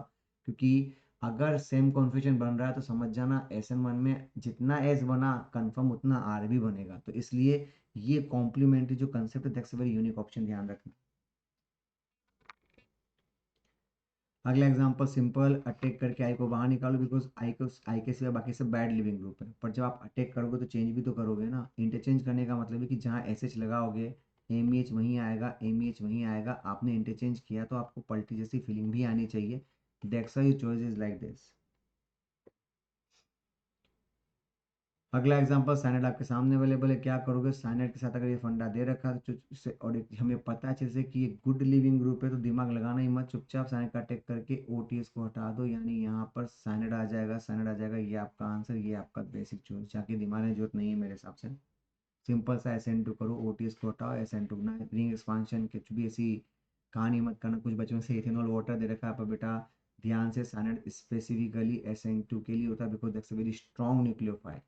क्योंकि अगर सेम कॉन्फ़िगरेशन बन रहा है तो समझ जाना SN1 में जितना S बना कंफर्म उतना R भी बनेगा। तो इसलिए ये कॉम्प्लीमेंट्री जो कंसेप्ट है that's a very unique option, ध्यान रखना। अगला एग्जांपल सिंपल, अटैक करके आई को बाहर निकालो बिकॉज आई के सिवा बाकी सब बैड लिविंग ग्रुप है। पर जब आप अटैक करोगे तो चेंज भी तो करोगे ना। इंटरचेंज करने का मतलब है कि जहाँ SH लगाओगे MEH वहीं आएगा, MEH वहीं आएगा। आपने इंटरचेंज किया तो आपको पलटी जैसी फीलिंग भी आनी चाहिए। That's why your choice is like this. अगला एग्जांपल साइनाइड आपके सामने अवेलेबल है, क्या करोगे? साइनाइड के साथ अगर ये फंडा दे रखा है तो और हमें पता है अच्छे से कि ये गुड लिविंग ग्रुप है तो दिमाग लगाना ही मत, चुपचाप साइनाइड का अटैक करके OTS को हटा दो, यानी यहाँ पर साइनाइड आ जाएगा, साइनाइड आ जाएगा। ये आपका आंसर, ये आपका बेसिक चॉइस, जाके दिमाग में जरूरत नहीं है मेरे हिसाब से। सिंपल सा SN2 करो, OTS को हटाओ, SN2 ना रिंग एक्सपांशन कुछ भी ऐसी कहानी मत करना। कुछ बच्चों से इथेनॉल वाटर दे रखा है पर बेटा ध्यान से, साइनाइड स्पेसिफिकली SN2 के लिए होता है because that's a very strong nucleophile.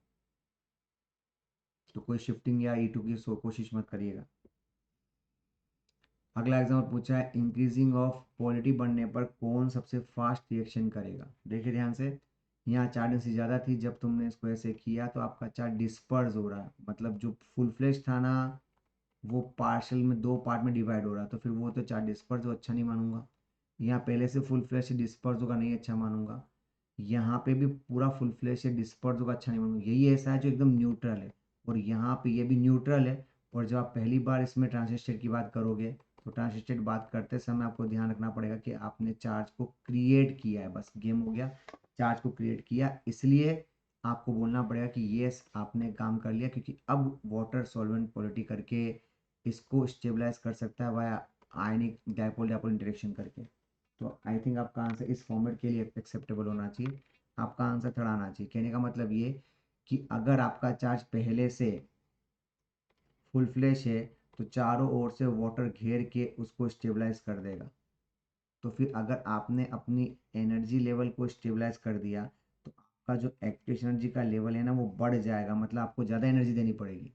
तो कोई शिफ्टिंग या E2 की कोशिश मत करिएगा। अगला एग्जाम्पल पूछा है, इंक्रीजिंग ऑफ पोलैरिटी बढ़ने पर कौन सबसे फास्ट रिएक्शन करेगा? देखिए ध्यान से, यहाँ चार्ज डेंसिटी ज़्यादा थी, जब तुमने इसको ऐसे किया तो आपका चार्ज डिस्पर्स हो रहा है, मतलब जो फुल फ्लेश था ना वो पार्शल में दो पार्ट में डिवाइड हो रहा है, तो फिर वो तो चार्ज डिस्पर्स हो, अच्छा नहीं मानूंगा। यहाँ पहले से फुल फ्लेश से डिस्पर्स होगा, नहीं अच्छा मानूंगा। यहाँ पे भी पूरा फुल फ्लेश से डिस्पर्स होगा, अच्छा नहीं मानूंगा। यही ऐसा है जो एकदम न्यूट्रल है, और यहाँ पे ये भी न्यूट्रल है। और जब आप पहली बार इसमें ट्रांजिस्टर की बात करोगे तो ट्रांजिस्टर बात करते समय आपको ध्यान रखना पड़ेगा कि आपने चार्ज को क्रिएट किया है, बस गेम हो गया। चार्ज को क्रिएट किया, इसलिए आपको बोलना पड़ेगा कि यस आपने काम कर लिया, क्योंकि अब वाटर सॉल्वेंट पोलैरिटी करके इसको स्टेबलाइज कर सकता है वाया आयनिक डायपोल डायपोल इंटरेक्शन करके। तो आई थिंक आपका आंसर इस फॉर्मेट के लिए एक्सेप्टेबल होना चाहिए। आपका आंसर थोड़ा आना चाहिए। कहने का मतलब ये कि अगर आपका चार्ज पहले से फुल फ्लैश है तो चारों ओर से वाटर घेर के उसको स्टेबलाइज कर देगा। तो फिर अगर आपने अपनी एनर्जी लेवल को स्टेबलाइज कर दिया तो आपका जो एक्टिव एनर्जी का लेवल है ना वो बढ़ जाएगा, मतलब आपको ज़्यादा एनर्जी देनी पड़ेगी।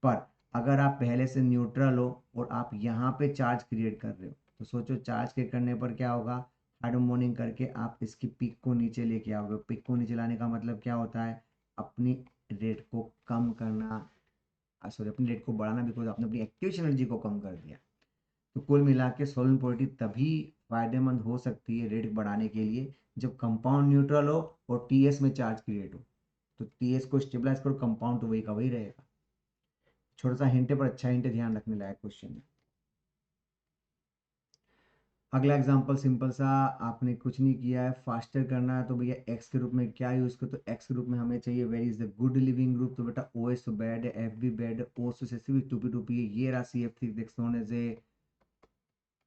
पर अगर आप पहले से न्यूट्रल हो और आप यहाँ पे चार्ज क्रिएट कर रहे हो तो सोचो चार्ज क्रिएट करने पर क्या होगा। हार्मोनिंग करके आप इसकी पिक को नीचे लेके आओगे। पिक को नीचे लाने का मतलब क्या होता है? अपनी रेट को कम करना, सॉरी अपनी रेट को बढ़ाना, बिकॉज आपने अपनी एक्टिव एनर्जी को कम कर दिया। तो कुल मिला के सॉल्वेंट पोलैरिटी तभी फायदेमंद हो सकती है रेट बढ़ाने के लिए जब कंपाउंड न्यूट्रल हो और TS में चार्ज क्रिएट हो। तो TS को स्टेबलाइज करो, कंपाउंड तो वही का वही रहेगा। छोटा सा हिंट है पर अच्छा हिंट है, ध्यान रखने लायक क्वेश्चन है। अगला एग्जांपल सिंपल सा, आपने कुछ नहीं किया है, फास्टर करना है तो भैया एक्स के रूप में क्या यूज करो? तो एक्स के रूप में हमें चाहिए where is the good leaving group. तो बेटा OS तो बैड है, F भी बैड है, O तो भी 2p2p है, ये रहा CF3 नेक्स्ट होने से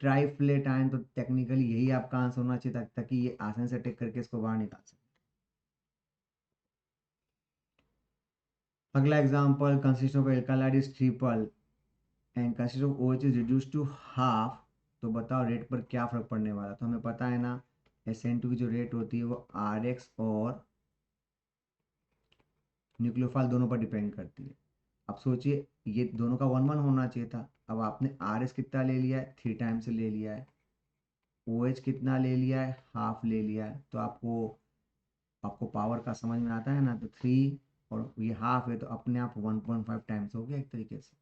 ट्राइफ्लेट आयन। तो टेक्निकली यही आपका आंसर होना चाहिए ताकि ये आसानी से टेक करके इसको बाहर निकाल सके। अगला example, consist of alkaloid is triple and consist of OH is reduce to half. तो बताओ रेट पर क्या फर्क पड़ने वाला? तो हमें पता है ना SN2 की जो रेट होती है वो RX और न्यूक्लियोफाइल दोनों पर डिपेंड करती है। अब सोचिए ये दोनों का 1-1 होना चाहिए था। अब आपने RS कितना ले लिया है? 3 टाइम्स ले लिया है। OH कितना ले लिया है? हाफ ले लिया है। तो आपको आपको पावर का समझ में आता है ना? तो 3 और ये हाफ है तो अपने आप 1.5 टाइम्स हो गया एक तरीके से।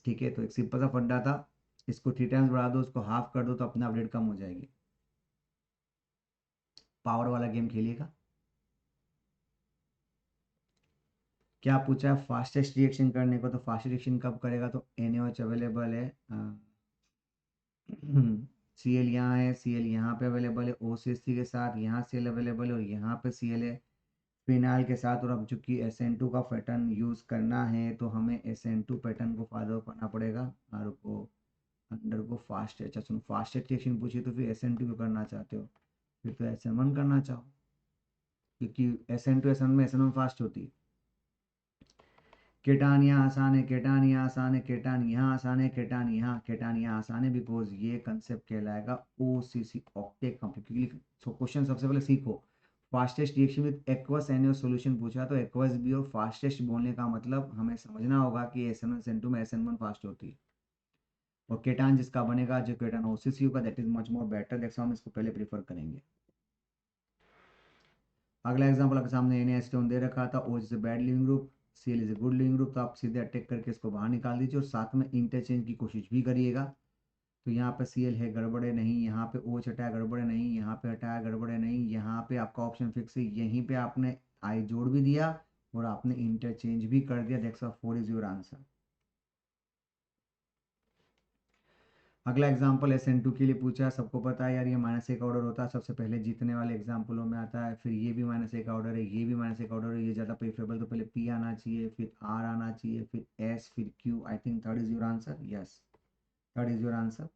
ठीक है, तो एक सिंपल सा फंडा था, इसको 3 टाइम्स बढ़ा दो, उसको हाफ कर दो तो अपने आप रेट कम हो जाएगी। पावर वाला गेम खेलिएगा। क्या पूछा है? फास्टेस्ट रिएक्शन करने को। तो फास्टेस्ट रिएक्शन कब करेगा? तो NaOH अवेलेबल है, Cl यहाँ है, Cl यहाँ पे अवेलेबल है, OCH3 के साथ यहाँ Cl अवेलेबल है और यहाँ पे Cl है फिनाइल के साथ। और अब चूंकि SN2 का पैटर्न यूज करना है तो हमें SN2 पैटर्न को फॉलो करना पड़ेगा। और को अंडर को फास्ट, अच्छा सुनो, फास्टेस्ट रिएक्शन पूछी तो फिर SN2 क्यों करना चाहते हो? फिर तो SN1 करना चाहो, क्योंकि SN2 SN1 में SN1 फास्ट होती है। केटान यहाँ आसान है, केटान यहाँ आसान है, केटान यहाँ आसान है, केटान यहाँ आसान है, बिकॉज ये कंसेप्ट कहलाएगा OCC ऑक्टेट कॉम्प्लेक्स। क्योंकि क्वेश्चन सबसे पहले सीखो, fastest reaction with aqueous NaOH solution पूछा तो एक्वस भी और फास्टेस्ट बोलने का मतलब हमें समझना होगा कि SN1 SN2 में SN1 फास्ट होती है। और केटान जिसका बनेगा, जो केटान OCCU का, that is much more better, that's हम इसको पहले प्रीफर करेंगे। अगला एग्जांपल आपके सामने Na दे रखा था, OH is a bad leaving group, Cl is a good leaving group, तो आप सीधे अटैक करके इसको बाहर निकाल दीजिए और साथ में इंटरचेंज की कोशिश भी करिएगा। तो यहाँ पे Cl है, गड़बड़े नहीं, यहाँ पे OH हटाया, गड़बड़े नहीं, यहाँ पे हटाया, गड़बड़े नहीं, यहाँ पे आपका ऑप्शन फिक्स है, यहीं पे आपने आई जोड़ भी दिया और आपने इंटरचेंज भी कर दिया, दैट्स 4 इज योर आंसर। अगला एग्जाम्पल SN2 के लिए पूछा है, सबको पता है यार ये -1 ऑर्डर होता है, सबसे पहले जीतने वाले एग्जाम्पलों में आता है, फिर ये भी -1 ऑर्डर है, ये भी -1 ऑर्डर है, ये ज़्यादा प्रेफरेबल, तो पहले P आना चाहिए, फिर R आना चाहिए, फिर S, फिर Q। I think third is your answer, yes, third is your answer.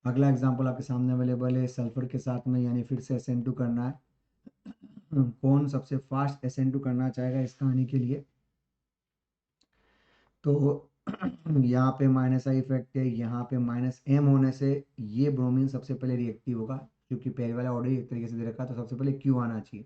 अगला एग्जाम्पल आपके सामने अवेलेबल है, सल्फर के साथ में यानी फिर से SN2 करना है। कौन सबसे फास्ट SN2 करना चाहेगा इस कहानी के लिए? तो यहाँ पे -i इफेक्ट है, यहाँ पे -m होने से ये ब्रोमीन सबसे पहले रिएक्टिव होगा, क्योंकि पहले वाला ऑर्डर एक तरीके से दे रखा है, तो सबसे पहले Q आना चाहिए,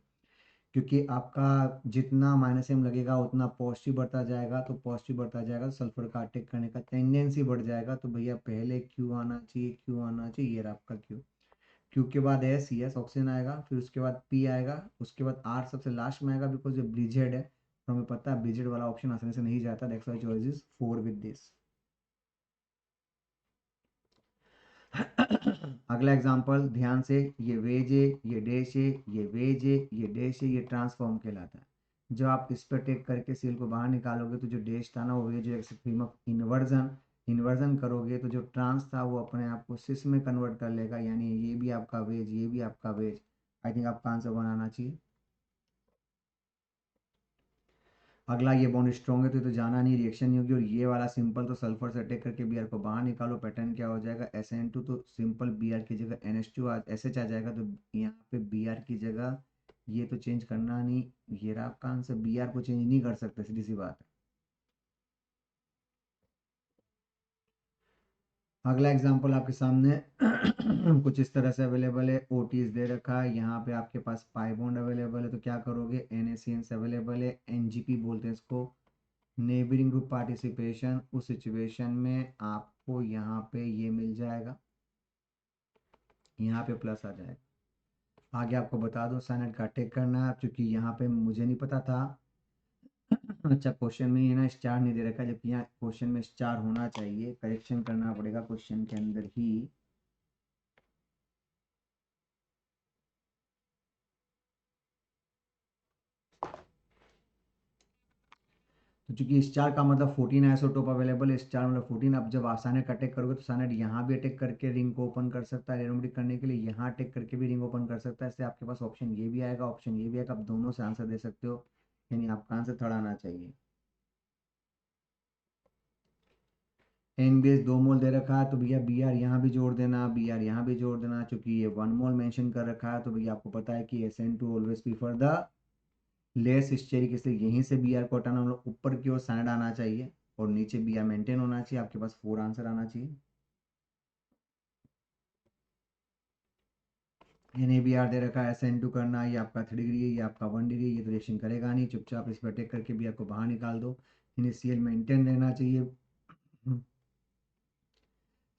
क्योंकि आपका जितना -m लगेगा उतना पॉजिटिव बढ़ता जाएगा, तो पॉजिटिव बढ़ता जाएगा तो सल्फर का अटैक करने का टेंडेंसी बढ़ जाएगा, तो भैया पहले Q आना चाहिए, Q आना चाहिए, ये रहा आपका Q के बाद S, यस ऑक्सीजन आएगा, फिर उसके बाद P आएगा, उसके बाद R सबसे लास्ट में आएगा, बिकॉज ये ब्रिजेड है, तो हमें पता है ब्रिजेड वाला ऑप्शन आसानी से नहीं जाता, that's why choice is 4 with this. अगला एग्जांपल ध्यान से, ये वेज है, ये डैश है, ये वेज है, ये डैश है, ये ट्रांसफॉर्म कहलाता है। जब आप इस पर टेक करके सेल को बाहर निकालोगे तो जो डैश था ना वो वेज है, फॉर्म ऑफ इन्वर्जन, इन्वर्जन करोगे तो जो ट्रांस था वो अपने आप को सिस में कन्वर्ट कर लेगा, यानी ये भी आपका वेज, ये भी आपका वेज। आई थिंक आपका आंसर बनाना चाहिए। अगला ये बॉन्ड स्ट्रॉन्ग है तो जाना नहीं, रिएक्शन नहीं होगी, और ये वाला सिंपल, तो सल्फर से अटैक करके Br को बाहर निकालो, पैटर्न क्या हो जाएगा, SN2, तो सिंपल Br की जगह NH2 SH आ जाएगा, तो यहाँ पे Br की जगह ये तो चेंज करना नहीं, ये रहा आपका आंसर, Br को चेंज नहीं कर सकते, सीधी सी बात है। अगला एग्जांपल आपके सामने कुछ इस तरह से अवेलेबल है, OTs दे रखा है, यहाँ पे आपके पास पाई बॉन्ड अवेलेबल है, तो क्या करोगे, NaCN अवेलेबल है, NGP बोलते हैं इसको, नेबरिंग ग्रुप पार्टिसिपेशन, उस सिचुएशन में आपको यहाँ पे ये मिल जाएगा, यहाँ पे प्लस आ जाएगा। आगे आपको बता दो साइनाइड का अटैक करना है, क्योंकि यहाँ पे मुझे नहीं पता था। अच्छा, क्वेश्चन में ये ना स्टार नहीं दे रखा, जबकि यहाँ क्वेश्चन में स्टार होना चाहिए, करेक्शन करना पड़ेगा क्वेश्चन के अंदर ही। तो चूंकि स्टार का मतलब 14 आइसोटोप अवेलेबल है, स्टार मतलब 14, अब जब साइनाइड का अटैक करोगे तो साइनाइड यहाँ भी अटैक करके रिंग को ओपन कर सकता है, एरोमेटिक करने के लिए यहाँ अटैक करके भी रिंग ओपन कर सकता है, इससे आपके पास ऑप्शन ये भी आएगा, ऑप्शन ये भी आएगा, आप दोनों से आंसर दे सकते हो, यानी आपका आंसर थर्ड आना चाहिए। NBS 2 मोल दे रखा है, तो भैया Br यहाँ भी जोड़ देना, Br यहाँ भी जोड़ देना, चूंकि ये 1 मोल मेंशन कर रखा है, तो भैया आपको पता है कि SN2 always prefer the less steric, इसलिए यहीं से Br को हटाना, हम लोग ऊपर की ओर साइड आना चाहिए और नीचे Br मेंटेन होना चाहिए, आपके पास 4 आंसर आना चाहिए। NaBr दे रखा है, SN2 करना, ये आपका 3 डिग्री है, ये आपका 1 डिग्री, ये तो रिएक्शन करेगा नहीं, चुपचाप इस पर अटैक करके Br को बाहर निकाल दो, इनिशियल मेंटेन रहना चाहिए,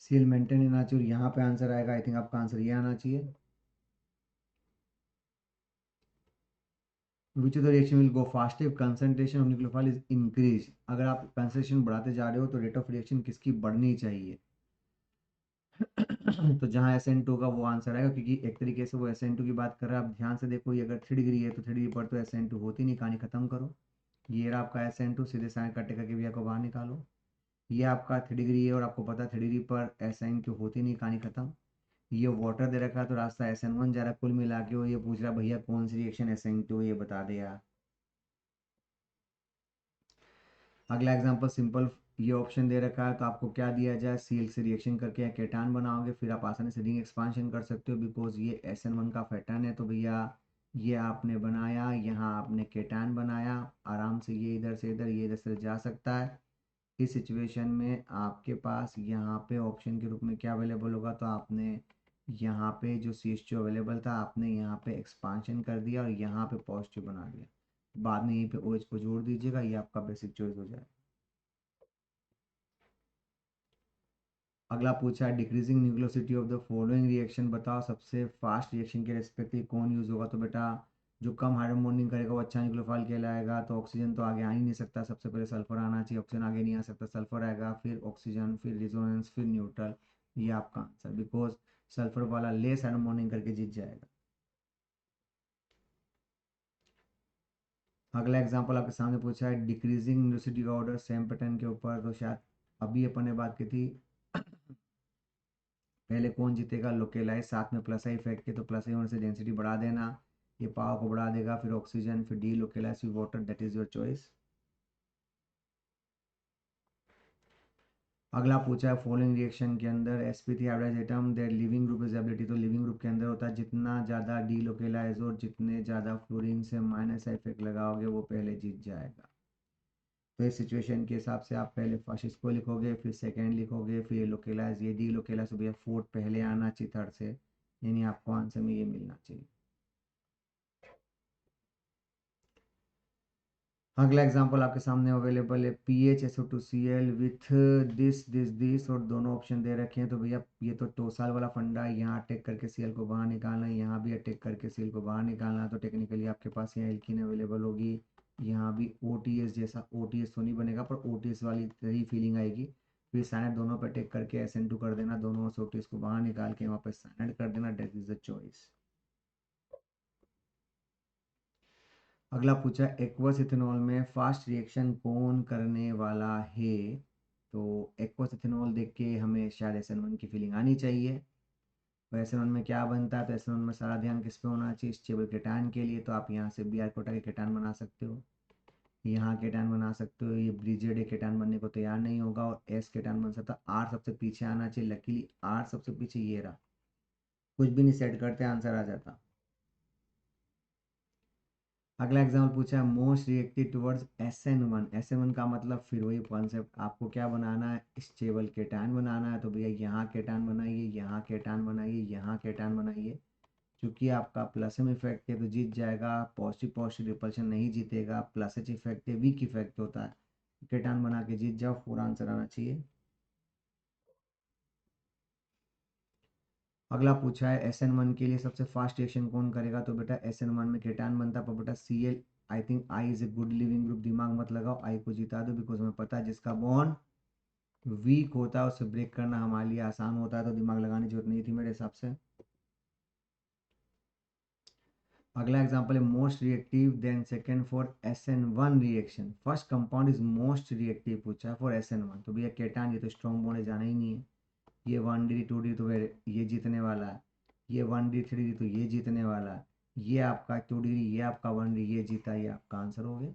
सीएल मेंटेन रहना चाहिए, और यहाँ पे आंसर आएगा, आई थिंक आपका आंसर ये आना चाहिए, which of the reaction will go fast if concentration of nucleophile is increase. अगर आप कंसंट्रेशन बढ़ाते जा रहे हो तो रेट ऑफ रिएक्शन किसकी बढ़नी चाहिए? तो जहाँ SN2 का वो आंसर आएगा, क्योंकि एक तरीके से वो SN2 की बात कर रहा है, आप ध्यान से देखो, ये अगर 3 डिग्री है तो 3 डिग्री पर तो SN2 होती नहीं, कहानी खत्म करो, ये रहा आपका SN2, सीधे साइन कटे करके भी को बाहर निकालो, ये आपका 3 डिग्री है और आपको पता 3 डिग्री पर SN2 होती नहीं, कहानी खत्म। ये वाटर दे रखा है तो रास्ता SN1 जा रहा है, कुल मिला के वो ये पूछ रहा भैया कौन सी रिएक्शन SN2 ये बता दे यार। अगला एग्जांपल सिंपल, ये ऑप्शन दे रखा है तो आपको क्या दिया जाए, Cl से रिएक्शन करके या केटान बनाओगे, फिर आप आसानी से रिंग एक्सपांशन कर सकते हो, बिकॉज ये SN1 का पैटर्न है, तो भैया ये आपने बनाया, यहाँ आपने केटान बनाया, आराम से ये इधर से इधर, ये इधर से जा सकता है। इस सिचुएशन में आपके पास यहाँ पे ऑप्शन के रूप में क्या अवेलेबल होगा, तो आपने यहाँ पे जो CH2 अवेलेबल था आपने यहाँ पे एक्सपांशन कर दिया और यहाँ पे पॉजिटिव बना दिया, बाद में यहीं पे OH को जोड़ दीजिएगा, ये आपका बेसिक चॉइस हो जाएगा। अगला पूछा है decreasing nucleophilicity of the following reaction, बताओ सबसे फास्ट रिएक्शन के रेस्पेक्टिव कौन यूज होगा। तो बेटा जो कम हाइड्रोजन बॉन्डिंग करेगा वो अच्छा न्यूक्लियोफाइल कहलाएगा। तो ऑक्सीजन तो आगे आ ही नहीं सकता, सबसे पहले सल्फर आना चाहिए, ऑक्सीजन आगे नहीं आ सकता, सल्फर आएगा, फिर ऑक्सीजन, फिर रिजोनेंस, फिर न्यूट्रल। ये आपका आंसर, बिकॉज सल्फर वाला लेस हाइड्रोजन बॉन्डिंग करके जीत जाएगा। अगला एग्जांपल आपके सामने पूछा है डिक्रीजिंग न्यूक्लियोसिटी का ऑर्डर सेम पैटर्न के ऊपर। तो शायद अभी अपन ने बात की थी पहले कौन जीतेगा, लोकेलाइज, साथ में प्लस आई इफेक्ट के, तो प्लस आई होने से डेंसिटी बढ़ा देना, ये पावर को बढ़ा देगा, फिर ऑक्सीजन, फिर डी लोकेलाइज, फिर water, that is your choice. अगला पूछा है फॉलोइंग रिएक्शन के अंदर sp3 hybridised atom their leaving group is ability. तो लिविंग ग्रुप के अंदर होता है जितना ज़्यादा डी लोकेलाइज और जितने ज़्यादा फ्लोरीन से माइनस इफेक्ट लगाओगे वो पहले जीत जाएगा। तो इस सिचुएशन के हिसाब से आप पहले फर्स्ट इसको लिखोगे, फिर सेकेंड लिखोगे, फिर ये लोकेलाइज, ये डी लोकेलाइज, तो भैया फोर्थ पहले आना चाहिए थर्ड से, यानी आपको आंसर में ये मिलना चाहिए। अगला एग्जांपल आपके सामने अवेलेबल है PHSO2Cl विथ दिस और दोनों ऑप्शन दे रखे हैं। तो भैया ये तो टोसाल वाला फंडा है, यहाँ अटैक करके Cl को बाहर निकालना है, यहाँ भी अटैक करके Cl को बाहर निकालना है। तो टेक्निकली आपके पास यहाँ एल्कीन अवेलेबल होगी, यहाँ भी OTS जैसा, OTS तो नहीं बनेगा पर OTS वाली ही फीलिंग आएगी। फिर साइनाइड दोनों पे अटैक करके SN2 कर देना, दोनों से OTS को बाहर निकाल के वहाँ पे साइनाइड कर देना, दैट इज द चॉइस। अगला पूछा एक्वस इथेनॉल में फास्ट रिएक्शन कौन करने वाला है। तो एक्वस इथेनॉल देख के हमें शायद SN1 की फीलिंग आनी चाहिए। तो SN1 में क्या बनता है, तो SN1 में सारा ध्यान किस पे होना चाहिए, स्टेबल केटायन के लिए। तो आप यहाँ से Br कोटा के केटायन बना सकते हो, यहाँ केटायन बना सकते हो, ये ब्रिजेड केटायन बनने को तैयार नहीं होगा और S केटायन बन सकता। R सबसे पीछे आना चाहिए, लकीली R सबसे पीछे ये रहा, कुछ भी नहीं सेट करते आंसर आ जाता। अगला एग्जाम्पल पूछा है most reactive towards SN1। SN1 का मतलब फिर वही कॉन्सेप्ट, आपको क्या बनाना है, स्टेबल केटायन बनाना है। तो भैया यहाँ केटायन बनाइए, यहाँ केटायन बनाइए, यहाँ केटायन बनाइए। क्योंकि आपका प्लस एम इफेक्ट है तो जीत जाएगा, पॉजिटिव पॉजिटिव रिपल्शन नहीं जीतेगा, प्लस एच इफेक्ट है, वीक इफेक्ट होता है, केटायन बना के जीत जाओ, पूरा आंसर आना चाहिए। अगला पूछा है SN1 के लिए सबसे फास्ट रिएक्शन कौन करेगा। तो बेटा SN1 में केटायन बनता है, पर बेटा Cl, I think I is a good leaving group, दिमाग मत लगाओ, आई को जिता दो, बिकॉज हमें पता है जिसका बॉन्ड वीक होता है उससे ब्रेक करना हमारे लिए आसान होता है, तो दिमाग लगाने की जरूरत नहीं थी मेरे हिसाब से। अगला एग्जांपल है most reactive than second for SN1 reaction, first compound is most reactive पूछा है फॉर SN1। तो भैया केटायन, ये तो स्ट्रॉन्ग बॉन्ड है, जाना ही नहीं है। ये 1D 2D तो ये जीतने वाला है, ये 1D 3D तो ये जीतने वाला है, ये आपका 2D, ये आपका 1D, ये जीता, ये आपका आंसर हो गया।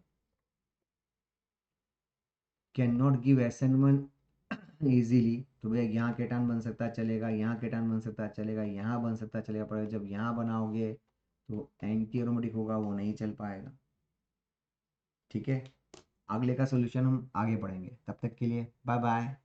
Can not give SN1 easily. तो भैया यहाँ केटान बन सकता है चलेगा, यहाँ केटान बन सकता है चलेगा, यहाँ बन सकता है चलेगा, पर जब यहाँ बनाओगे तो एंटी एरोमेटिक होगा, वो नहीं चल पाएगा। ठीक है, अगले का सोल्यूशन हम आगे पढ़ेंगे, तब तक के लिए बाय बाय।